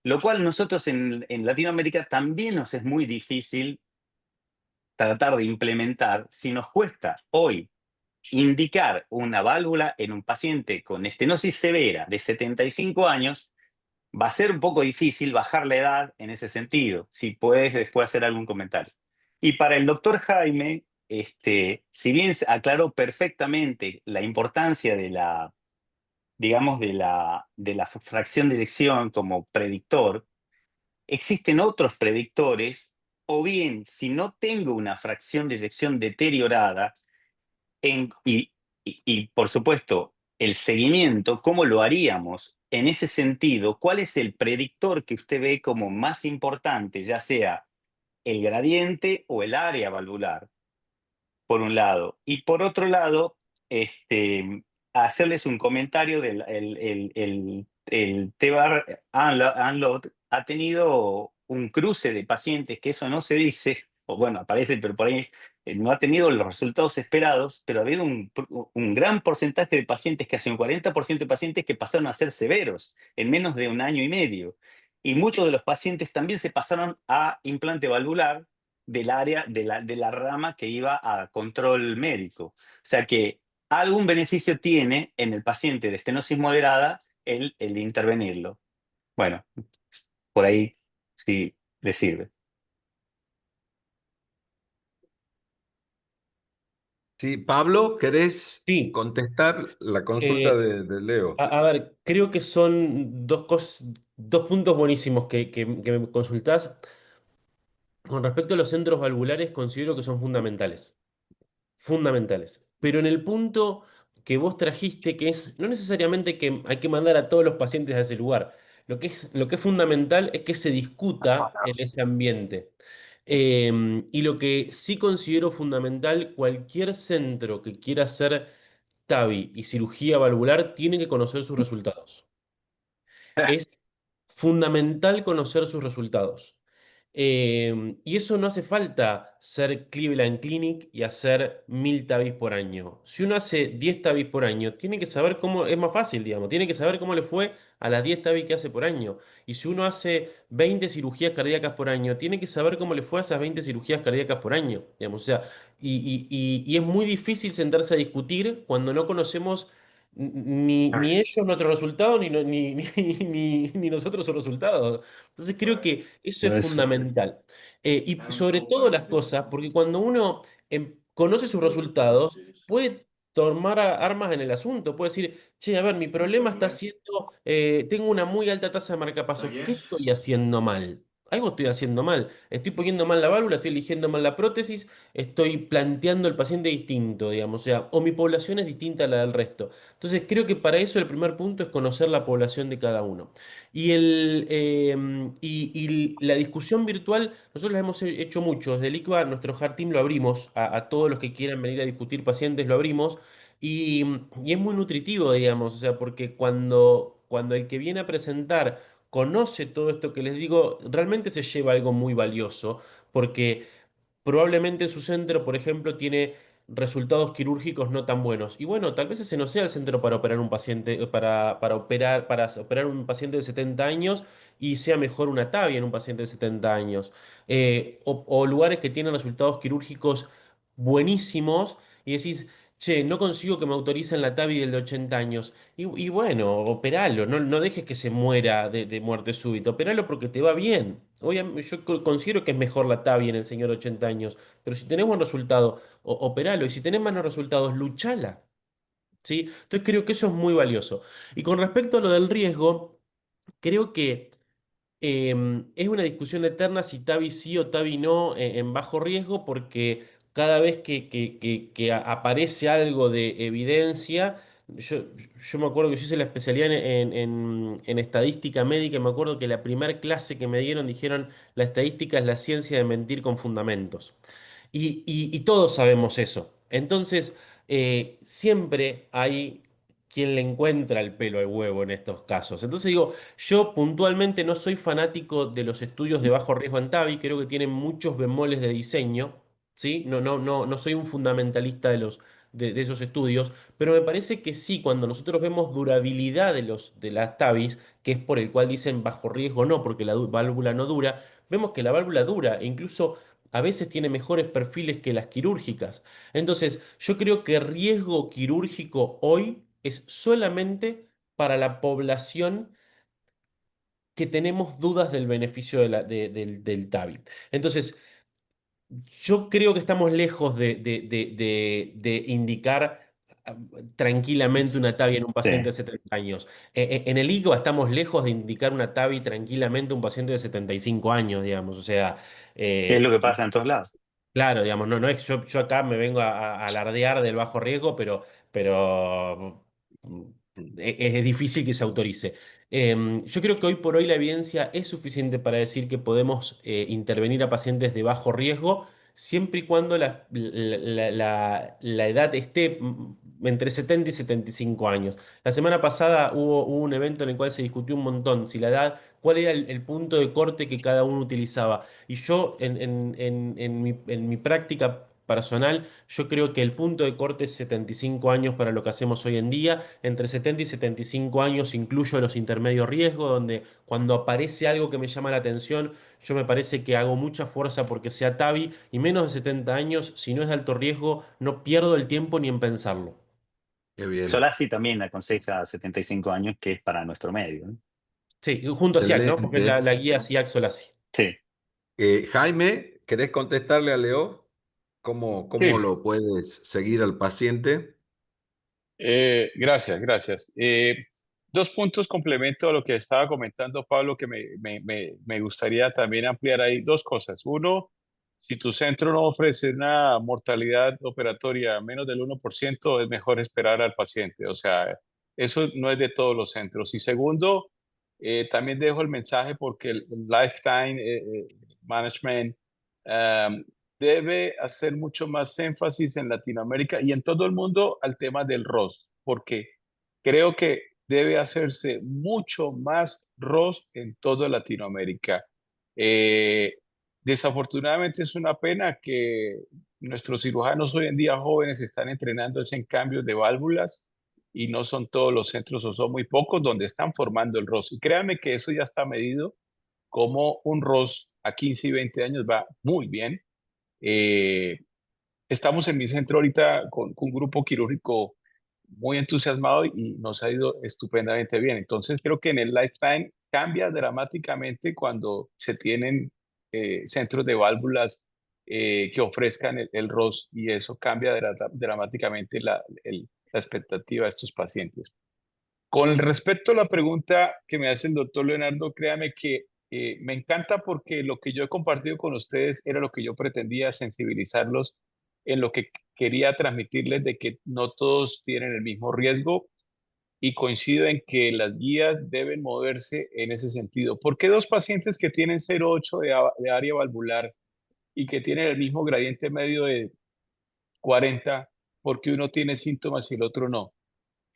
lo cual nosotros en Latinoamérica también nos es muy difícil tratar de implementar si nos cuesta hoy indicar una válvula en un paciente con estenosis severa de 75 años. Va a ser un poco difícil bajar la edad en ese sentido, si puedes después hacer algún comentario. Y para el doctor Jaime, si bien aclaró perfectamente la importancia de la, digamos, de la fracción de eyección como predictor, existen otros predictores, o bien, si no tengo una fracción de eyección deteriorada, y por supuesto, el seguimiento, ¿cómo lo haríamos? En ese sentido, ¿cuál es el predictor que usted ve como más importante, ya sea el gradiente o el área valvular, por un lado? Y por otro lado, hacerles un comentario del el TEBAR Unload ha tenido un cruce de pacientes, que eso no se dice, o bueno, aparece, pero por ahí no ha tenido los resultados esperados, pero ha habido un gran porcentaje de pacientes, casi un 40% de pacientes que pasaron a ser severos en menos de un año y medio. Y muchos de los pacientes también se pasaron a implante valvular del área de la rama que iba a control médico. O sea que algún beneficio tiene en el paciente de estenosis moderada el intervenirlo. Bueno, por ahí sí le sirve. Sí, Pablo, ¿querés Sí, contestar la consulta eh, de Leo? a ver, creo que son dos puntos buenísimos que me consultás. Con respecto a los centros valvulares, considero que son fundamentales. Fundamentales. Pero en el punto que vos trajiste, que es no necesariamente que hay que mandar a todos los pacientes a ese lugar. Lo que es fundamental es que se discuta en ese ambiente. Y lo que sí considero fundamental, cualquier centro que quiera hacer TAVI y cirugía valvular tiene que conocer sus resultados. Es fundamental conocer sus resultados. Y eso no hace falta ser Cleveland Clinic y hacer 1000 TAVIs por año. Si uno hace 10 TAVIs por año, tiene que saber cómo, es más fácil, digamos, tiene que saber cómo le fue a las 10 TAVIs que hace por año. Y si uno hace 20 cirugías cardíacas por año, tiene que saber cómo le fue a esas 20 cirugías cardíacas por año, digamos. O sea, y es muy difícil sentarse a discutir cuando no conocemos ni ellos nuestros resultados, ni nosotros sus resultados. Entonces creo que eso es No es- fundamental. Y sobre todo las cosas, porque cuando uno conoce sus resultados, puede tomar armas en el asunto, puede decir, che, a ver, mi problema está siendo, tengo una muy alta tasa de marcapasos, ¿qué estoy haciendo mal? Algo estoy haciendo mal. Estoy poniendo mal la válvula, estoy eligiendo mal la prótesis, estoy planteando el paciente distinto, digamos, o sea, o mi población es distinta a la del resto. Entonces, creo que para eso el primer punto es conocer la población de cada uno. Y la discusión virtual, nosotros la hemos hecho mucho. Desde el ICBA, nuestro Heart Team lo abrimos a todos los que quieran venir a discutir pacientes, lo abrimos. Y es muy nutritivo, digamos, o sea, porque cuando el que viene a presentar conoce todo esto que les digo, realmente se lleva algo muy valioso, porque probablemente en su centro, por ejemplo, tiene resultados quirúrgicos no tan buenos. Y bueno, tal vez ese no sea el centro para operar un paciente, para operar un paciente de 70 años y sea mejor una TAVI en un paciente de 70 años. O lugares que tienen resultados quirúrgicos buenísimos y decís, che, no consigo que me autoricen la TAVI del de 80 años. Y bueno, operalo, no dejes que se muera de muerte súbita, operalo porque te va bien. Obviamente, yo considero que es mejor la TAVI en el señor de 80 años, pero si tenés buen resultado, operalo. Y si tenés malos resultados, luchala. ¿Sí? Entonces creo que eso es muy valioso. Y con respecto a lo del riesgo, creo que es una discusión eterna si Tavi sí o Tavi no en bajo riesgo, porque cada vez que aparece algo de evidencia, yo me acuerdo que yo hice la especialidad en estadística médica y me acuerdo que la primera clase que me dieron dijeron, la estadística es la ciencia de mentir con fundamentos. Y todos sabemos eso. Entonces, siempre hay quien le encuentra el pelo al huevo en estos casos. Entonces digo, yo puntualmente no soy fanático de los estudios de bajo riesgo en TAVI, creo que tienen muchos bemoles de diseño, ¿sí? No soy un fundamentalista de esos estudios, pero me parece que sí, cuando nosotros vemos durabilidad de las TAVIs, que es por el cual dicen bajo riesgo no, porque la válvula no dura, vemos que la válvula dura e incluso a veces tiene mejores perfiles que las quirúrgicas. Entonces, yo creo que riesgo quirúrgico hoy es solamente para la población que tenemos dudas del beneficio del TAVI. Entonces, yo creo que estamos lejos de indicar ah, tranquilamente una TAVI en un Sí. paciente de 70 años. En el IGVA estamos lejos de indicar una TAVI tranquilamente a un paciente de 75 años, digamos. O sea, ¿Qué es lo eh, que pasa en todos lados? claro, digamos, no es yo acá me vengo a alardear del bajo riesgo, pero es difícil que se autorice. Yo creo que hoy por hoy la evidencia es suficiente para decir que podemos intervenir a pacientes de bajo riesgo siempre y cuando la edad esté entre 70 y 75 años. La semana pasada hubo un evento en el cual se discutió un montón si la edad, cuál era el punto de corte que cada uno utilizaba. Y yo en mi práctica personal, yo creo que el punto de corte es 75 años para lo que hacemos hoy en día. Entre 70 y 75 años incluyo los intermedios riesgos, donde cuando aparece algo que me llama la atención, yo me parece que hago mucha fuerza porque sea TAVI, y menos de 70 años, si no es de alto riesgo, no pierdo el tiempo ni en pensarlo. Qué bien. Solasi también aconseja 75 años, que es para nuestro medio, ¿no? Sí, junto a SIAC, ¿no? Porque es Excelente. la guía SIAC Solasi. Sí. Jaime, ¿querés contestarle a Leo? ¿Cómo Sí, lo puedes seguir al paciente? gracias. Dos puntos complemento a lo que estaba comentando Pablo, que me gustaría también ampliar ahí. Dos cosas. Uno, si tu centro no ofrece una mortalidad operatoria menos del 1%, es mejor esperar al paciente. O sea, eso no es de todos los centros. Y segundo, también dejo el mensaje porque el Lifetime Management um, debe hacer mucho más énfasis en Latinoamérica y en todo el mundo al tema del ROS, porque creo que debe hacerse mucho más ROS en toda Latinoamérica. Eh, Desafortunadamente es una pena que nuestros cirujanos hoy en día jóvenes están entrenándose en cambios de válvulas y no son todos los centros o son muy pocos donde están formando el ROS. Y créanme que eso ya está medido como un ROS a 15 y 20 años va muy bien. Eh, Estamos en mi centro ahorita con un grupo quirúrgico muy entusiasmado y nos ha ido estupendamente bien. Entonces creo que en el Lifetime cambia dramáticamente cuando se tienen centros de válvulas que ofrezcan el ROS y eso cambia dramáticamente la expectativa de estos pacientes. Con respecto a la pregunta que me hace el doctor Leonardo, créame que me encanta porque lo que yo he compartido con ustedes era lo que yo pretendía sensibilizarlos en lo que quería transmitirles de que no todos tienen el mismo riesgo y coincido en que las guías deben moverse en ese sentido. ¿Por qué dos pacientes que tienen 0,8 de área valvular y que tienen el mismo gradiente medio de 40, porque uno tiene síntomas y el otro no?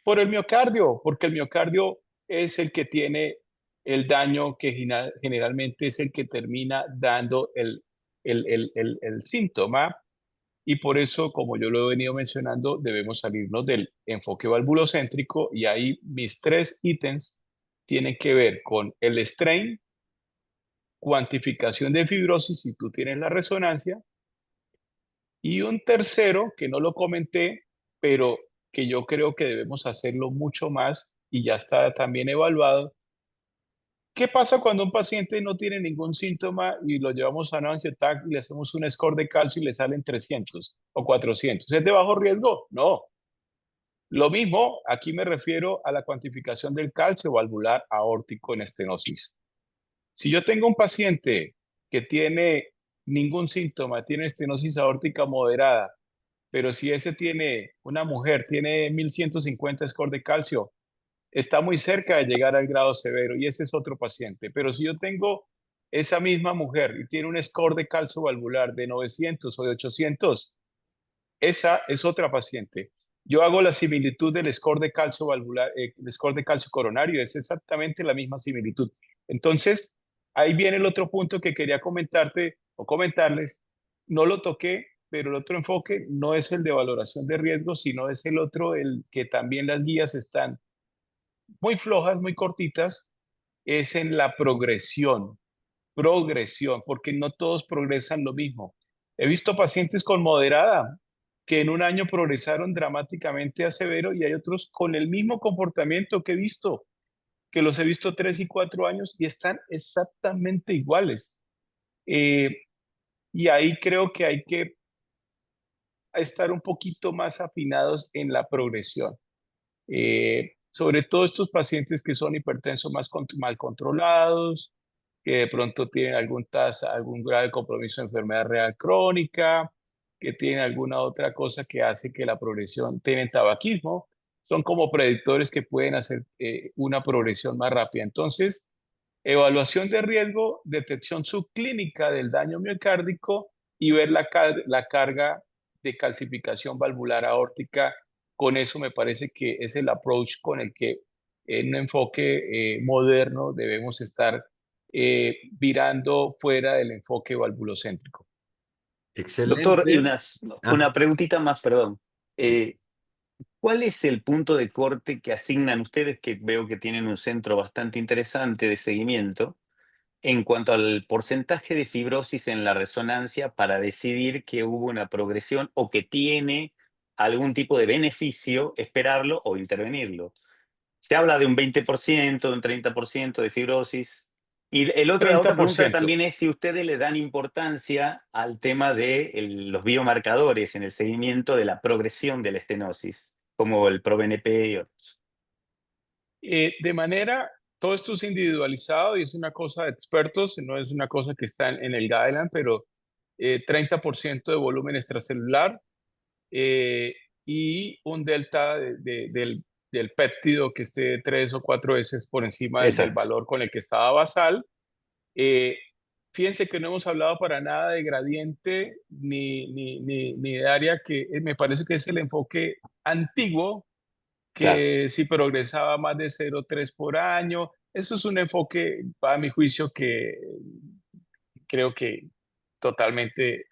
Por el miocardio, porque el miocardio es el que tiene el daño que generalmente es el que termina dando el síntoma. Y por eso, como yo lo he venido mencionando, debemos salirnos del enfoque valvulocéntrico y ahí mis tres ítems tienen que ver con el strain, cuantificación de fibrosis si tú tienes la resonancia, y un tercero que no lo comenté, pero que yo creo que debemos hacerlo mucho más y ya está también evaluado. ¿Qué pasa cuando un paciente no tiene ningún síntoma y lo llevamos a un angiotac y le hacemos un score de calcio y le salen 300 o 400? ¿Es de bajo riesgo? No. Lo mismo, aquí me refiero a la cuantificación del calcio valvular aórtico en estenosis. Si yo tengo un paciente que tiene ningún síntoma, tiene estenosis aórtica moderada, pero si ese tiene, una mujer tiene 1150 score de calcio, está muy cerca de llegar al grado severo y ese es otro paciente. Pero si yo tengo esa misma mujer y tiene un score de calcio valvular de 900 o de 800, esa es otra paciente. Yo hago la similitud del score de calcio valvular, el score de calcio coronario, es exactamente la misma similitud. Entonces, ahí viene el otro punto que quería comentarte o comentarles. No lo toqué, pero el otro enfoque no es el de valoración de riesgo, sino es el otro, el que también las guías están muy flojas, muy cortitas, es en la progresión, porque no todos progresan lo mismo. He visto pacientes con moderada que en un año progresaron dramáticamente a severo y hay otros con el mismo comportamiento que he visto, que los he visto 3 y 4 años y están exactamente iguales. Eh, y ahí creo que hay que estar un poquito más afinados en la progresión. Sobre todo estos pacientes que son hipertensos mal controlados, que de pronto tienen algún grave compromiso de enfermedad renal crónica, que tienen alguna otra cosa que hace que la progresión, tienen tabaquismo, son como predictores que pueden hacer una progresión más rápida. Entonces, evaluación de riesgo, detección subclínica del daño miocárdico y ver la carga de calcificación valvular aórtica. Con eso me parece que es el approach con el que en un enfoque moderno debemos estar virando fuera del enfoque valvulocéntrico. Doctor, y Excelente. una Ah, preguntita más, perdón. sí. ¿Cuál es el punto de corte que asignan ustedes, que veo que tienen un centro bastante interesante de seguimiento, en cuanto al porcentaje de fibrosis en la resonancia para decidir que hubo una progresión o que tiene algún tipo de beneficio esperarlo o intervenirlo? Se habla de un 20%, de un 30% de fibrosis. Y la otra pregunta 30%. también es si ustedes le dan importancia al tema de los biomarcadores en el seguimiento de la progresión de la estenosis, como el ProBNP y otros. Todo esto es individualizado y es una cosa de expertos, no es una cosa que está en el guideline, pero 30% de volumen extracelular eh, y un delta del péptido que esté 3 o 4 veces por encima del Exacto. valor con el que estaba basal. Eh, Fíjense que no hemos hablado para nada de gradiente ni de área, que me parece que es el enfoque antiguo, Claro. que si progresaba más de 0,3 por año. Eso es un enfoque, a mi juicio, que creo que totalmente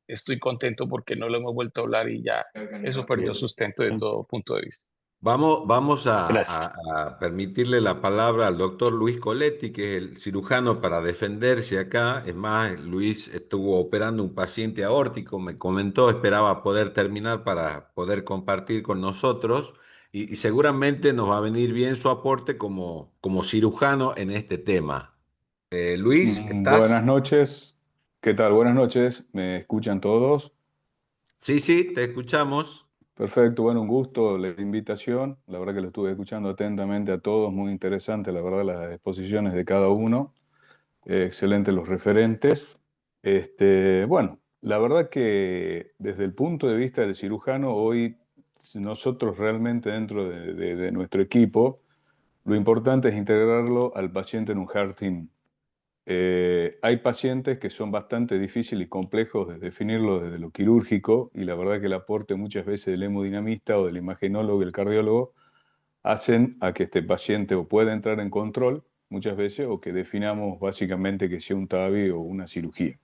estoy contento porque no lo hemos vuelto a hablar y ya eso perdió Bien. sustento de todo punto de vista. Vamos Gracias. a permitirle la palabra al doctor Luis Coletti, que es el cirujano para defenderse acá. Es más, Luis estuvo operando un paciente aórtico, me comentó, esperaba poder terminar para poder compartir con nosotros y seguramente nos va a venir bien su aporte como cirujano en este tema. Luis, Buenas ¿estás? noches. ¿Qué tal? Buenas noches. ¿Me escuchan todos? Sí, sí, te escuchamos. Perfecto. Bueno, un gusto la invitación. La verdad que lo estuve escuchando atentamente a todos. Muy interesante, la verdad, las exposiciones de cada uno. Excelentes los referentes. Bueno, la verdad que desde el punto de vista del cirujano, hoy nosotros realmente dentro de nuestro equipo, lo importante es integrarlo al paciente en un heart team. Hay pacientes que son bastante difíciles y complejos de definirlo desde lo quirúrgico, y la verdad que el aporte muchas veces del hemodinamista o del imagenólogo y el cardiólogo hacen a que este paciente o pueda entrar en control muchas veces, o que definamos básicamente que sea un TAVI o una cirugía.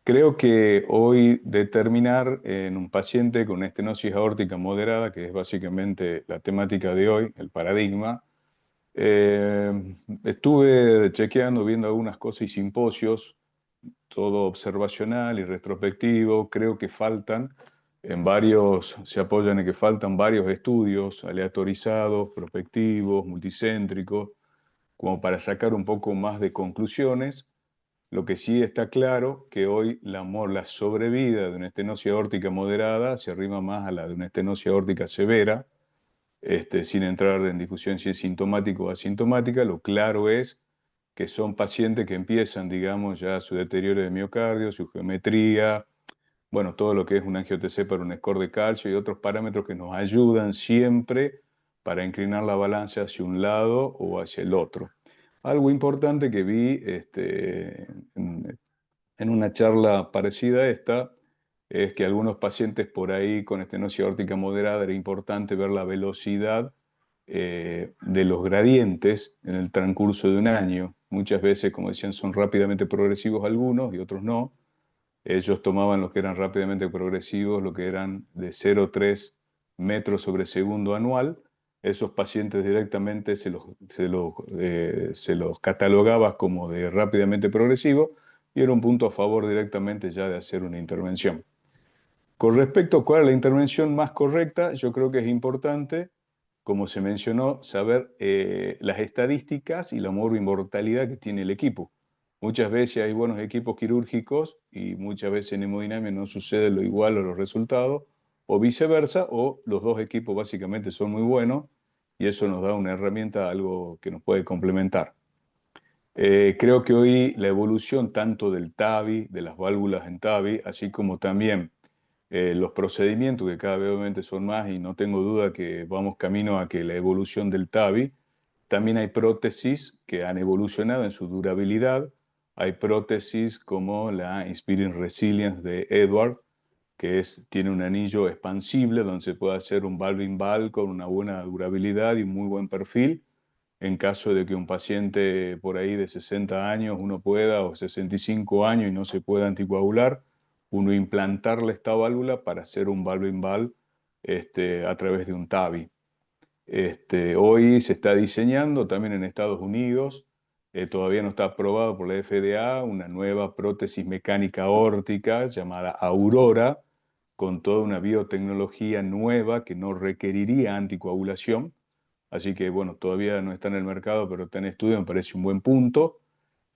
Creo que hoy determinar en un paciente con estenosis aórtica moderada, que es básicamente la temática de hoy, el paradigma, estuve chequeando, viendo algunas cosas y simposios, todo observacional y retrospectivo. Creo que faltan se apoyan en que faltan varios estudios aleatorizados, prospectivos, multicéntricos, como para sacar un poco más de conclusiones. Lo que sí está claro que hoy la sobrevida de una estenosis aórtica moderada se arrima más a la de una estenosis aórtica severa, sin entrar en discusión si es sintomático o asintomática. Lo claro es que son pacientes que empiezan, digamos, ya su deterioro de miocardio, su geometría, bueno, todo lo que es un angio-TC para un score de calcio y otros parámetros que nos ayudan siempre para inclinar la balanza hacia un lado o hacia el otro. Algo importante que vi en una charla parecida a esta es que algunos pacientes por ahí con estenosis aórtica moderada era importante ver la velocidad de los gradientes en el transcurso de un año. Muchas veces, como decían, son rápidamente progresivos algunos y otros no. Ellos tomaban los que eran rápidamente progresivos, lo que eran de 0,3 metros sobre segundo anual. Esos pacientes directamente se los catalogaba como de rápidamente progresivo, y era un punto a favor directamente ya de hacer una intervención. Con respecto a cuál es la intervención más correcta, yo creo que es importante, como se mencionó, saber las estadísticas y la morbi-mortalidad que tiene el equipo. Muchas veces hay buenos equipos quirúrgicos y muchas veces en hemodinamia no sucede lo igual a los resultados, o viceversa, o los dos equipos básicamente son muy buenos y eso nos da una herramienta, algo que nos puede complementar. Creo que hoy la evolución tanto del TAVI, de las válvulas en TAVI, así como también los procedimientos, que cada vez obviamente son más, y no tengo duda que vamos camino a que la evolución del TAVI. También hay prótesis que han evolucionado en su durabilidad. Hay prótesis como la Inspiring Resilience de Edward, que tiene un anillo expansible donde se puede hacer un valve-in-valve con una buena durabilidad y muy buen perfil. En caso de que un paciente por ahí de 60 años uno pueda, o 65 años y no se pueda anticoagular, uno implantarle esta válvula para hacer un valve-in-valve a través de un TAVI. Hoy se está diseñando también en Estados Unidos, todavía no está aprobado por la FDA, una nueva prótesis mecánica aórtica llamada Aurora, con toda una biotecnología nueva que no requeriría anticoagulación. Así que, bueno, todavía no está en el mercado, pero está en estudio, me parece un buen punto.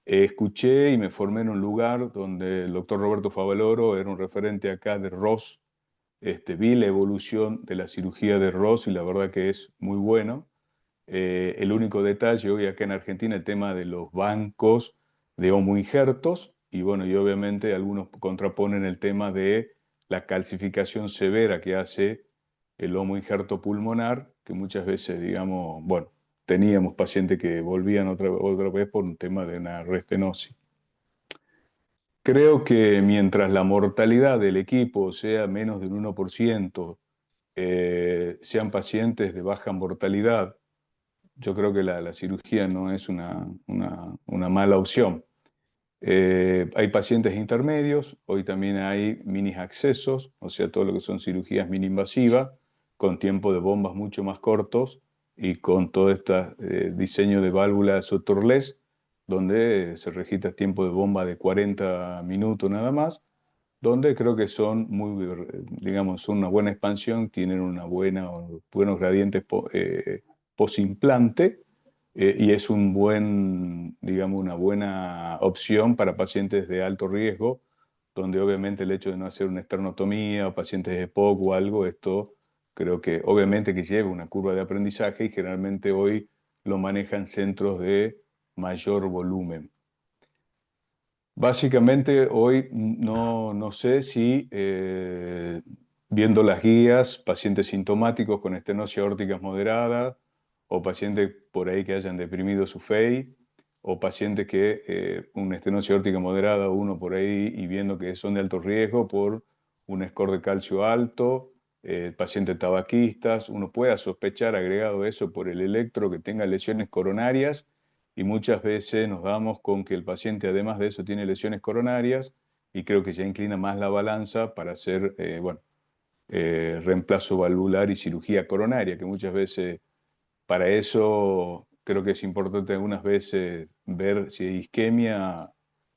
Escuché y me formé en un lugar donde el doctor Roberto Favaloro era un referente acá de Ross. Vi la evolución de la cirugía de Ross y la verdad que es muy bueno. El único detalle hoy acá en Argentina, el tema de los bancos de homoinjertos, y bueno, y obviamente algunos contraponen el tema de la calcificación severa que hace el homoinjerto pulmonar, que muchas veces, digamos, bueno, teníamos pacientes que volvían otra vez por un tema de una restenosis. Creo que mientras la mortalidad del equipo sea menos del 1%, sean pacientes de baja mortalidad, yo creo que la cirugía no es una mala opción. Hay pacientes intermedios, hoy también hay mini accesos, o sea, todo lo que son cirugías mini invasivas, con tiempo de bombas mucho más cortos y con todo este diseño de válvulas suturless, donde se registra tiempo de bomba de 40 minutos nada más, donde creo que son muy, digamos, son una buena expansión, tienen buenos gradientes post-implante, y es digamos, una buena opción para pacientes de alto riesgo, donde obviamente el hecho de no hacer una esternotomía o pacientes de EPOC o algo, esto creo que obviamente que lleva una curva de aprendizaje y generalmente hoy lo manejan centros de mayor volumen. Básicamente hoy no sé si viendo las guías, pacientes sintomáticos con estenosis aórtica moderada, o pacientes por ahí que hayan deprimido su FEI, o pacientes que una estenosis aórtica moderada, uno por ahí y viendo que son de alto riesgo por un score de calcio alto, pacientes tabaquistas, uno pueda sospechar agregado a eso por el electro que tenga lesiones coronarias, y muchas veces nos damos con que el paciente además de eso tiene lesiones coronarias y creo que ya inclina más la balanza para hacer reemplazo valvular y cirugía coronaria, que muchas veces para eso creo que es importante algunas veces ver si hay isquemia.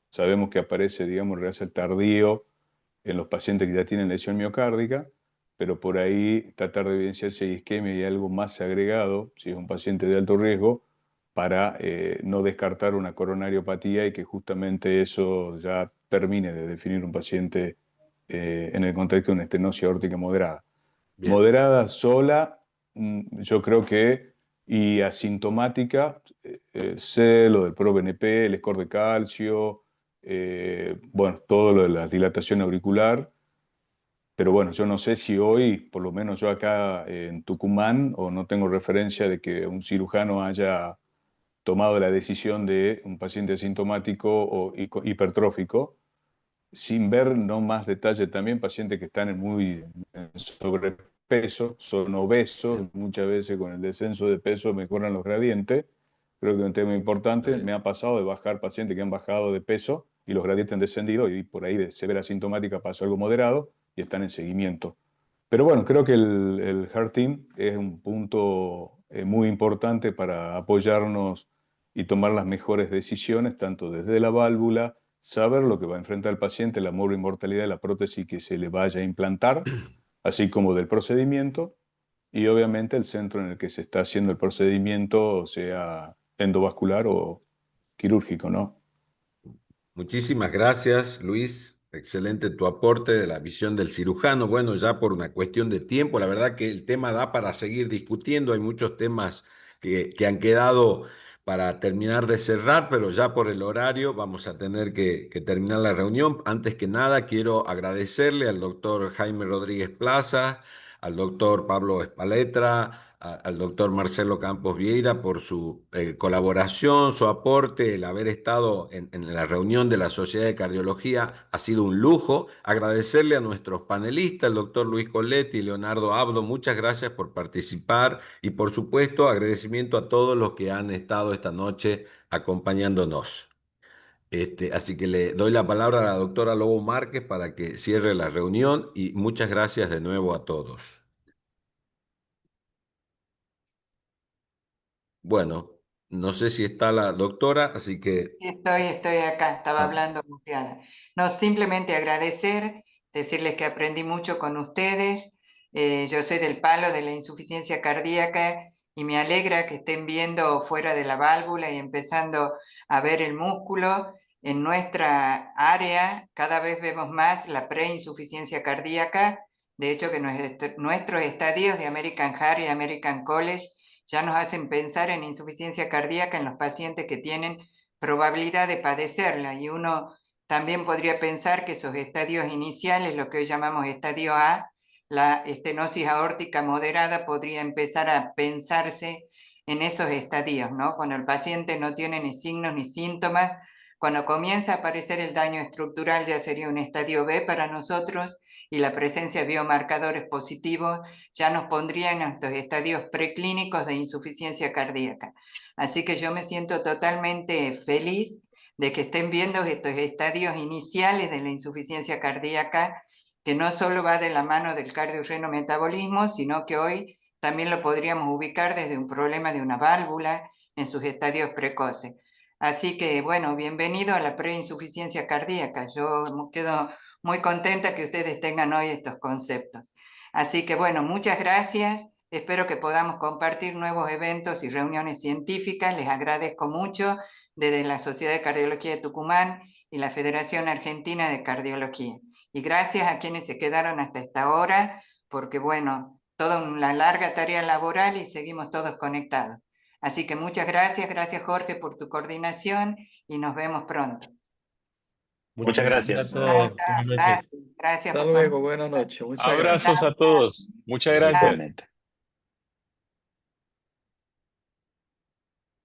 Sabemos que aparece, digamos, rehacer tardío en los pacientes que ya tienen lesión miocárdica, pero por ahí tratar de evidenciar si hay isquemia y algo más agregado, si es un paciente de alto riesgo, para no descartar una coronariopatía y que justamente eso ya termine de definir un paciente en el contexto de una estenosis aórtica moderada. Bien. Moderada sola, yo creo que, y asintomática, sé lo del ProBNP, el score de calcio, bueno, todo lo de la dilatación auricular, pero bueno, yo no sé si hoy, por lo menos yo acá en Tucumán, o no tengo referencia de que un cirujano haya tomado la decisión de un paciente asintomático o hipertrófico, sin ver no más detalle también pacientes que están en sobrepeso, son obesos, muchas veces con el descenso de peso mejoran los gradientes. Creo que es un tema importante. Me ha pasado de bajar pacientes que han bajado de peso y los gradientes han descendido, y por ahí de severa asintomática pasó algo moderado y están en seguimiento. Pero bueno, creo que el Heart Team es un punto muy importante para apoyarnos y tomar las mejores decisiones, tanto desde la válvula, saber lo que va a enfrentar el paciente, la morbimortalidad de la prótesis que se le vaya a implantar, así como del procedimiento, y obviamente el centro en el que se está haciendo el procedimiento, sea endovascular o quirúrgico, ¿no? Muchísimas gracias, Luis. Excelente tu aporte de la visión del cirujano. Bueno, ya por una cuestión de tiempo, la verdad que el tema da para seguir discutiendo. Hay muchos temas que han quedado para terminar de cerrar, pero ya por el horario vamos a tener que terminar la reunión. Antes que nada, quiero agradecerle al doctor Jaime Rodríguez Plaza, al doctor Pablo Espaletra, al doctor Marcelo Campos Vieira por su colaboración, su aporte, el haber estado en la reunión de la Sociedad de Cardiología ha sido un lujo. Agradecerle a nuestros panelistas, el doctor Luis Coletti y Leonardo Abdo, muchas gracias por participar y por supuesto agradecimiento a todos los que han estado esta noche acompañándonos. Así que le doy la palabra a la doctora Lobo Márquez para que cierre la reunión y muchas gracias de nuevo a todos. Bueno, no sé si está la doctora, así que... Estoy acá, estaba Ah, hablando muteada. No, simplemente agradecer, decirles que aprendí mucho con ustedes. Yo soy del palo de la insuficiencia cardíaca y me alegra que estén viendo fuera de la válvula y empezando a ver el músculo. En nuestra área cada vez vemos más la preinsuficiencia cardíaca. De hecho, que nuestros estadios de American Heart y American College ya nos hacen pensar en insuficiencia cardíaca en los pacientes que tienen probabilidad de padecerla, y uno también podría pensar que esos estadios iniciales, lo que hoy llamamos estadio A, la estenosis aórtica moderada, podría empezar a pensarse en esos estadios, ¿no? Cuando el paciente no tiene ni signos ni síntomas, cuando comienza a aparecer el daño estructural ya sería un estadio B para nosotros, y la presencia de biomarcadores positivos ya nos pondría en estos estadios preclínicos de insuficiencia cardíaca. Así que yo me siento totalmente feliz de que estén viendo estos estadios iniciales de la insuficiencia cardíaca, que no solo va de la mano del cardiorrenometabolismo, sino que hoy también lo podríamos ubicar desde un problema de una válvula en sus estadios precoces. Así que, bueno, bienvenido a la preinsuficiencia cardíaca. Yo quedo muy contenta que ustedes tengan hoy estos conceptos. Así que, bueno, muchas gracias. Espero que podamos compartir nuevos eventos y reuniones científicas. Les agradezco mucho desde la Sociedad de Cardiología de Tucumán y la Federación Argentina de Cardiología. Y gracias a quienes se quedaron hasta esta hora, porque bueno, toda una larga tarea laboral y seguimos todos conectados. Así que muchas gracias, gracias Jorge por tu coordinación y nos vemos pronto. Muchas gracias gracias. a todos. Buenas noches. Gracias Hasta por luego, buenas noches. Muchas gracias. Abrazos a todos. Muchas gracias. Igualmente.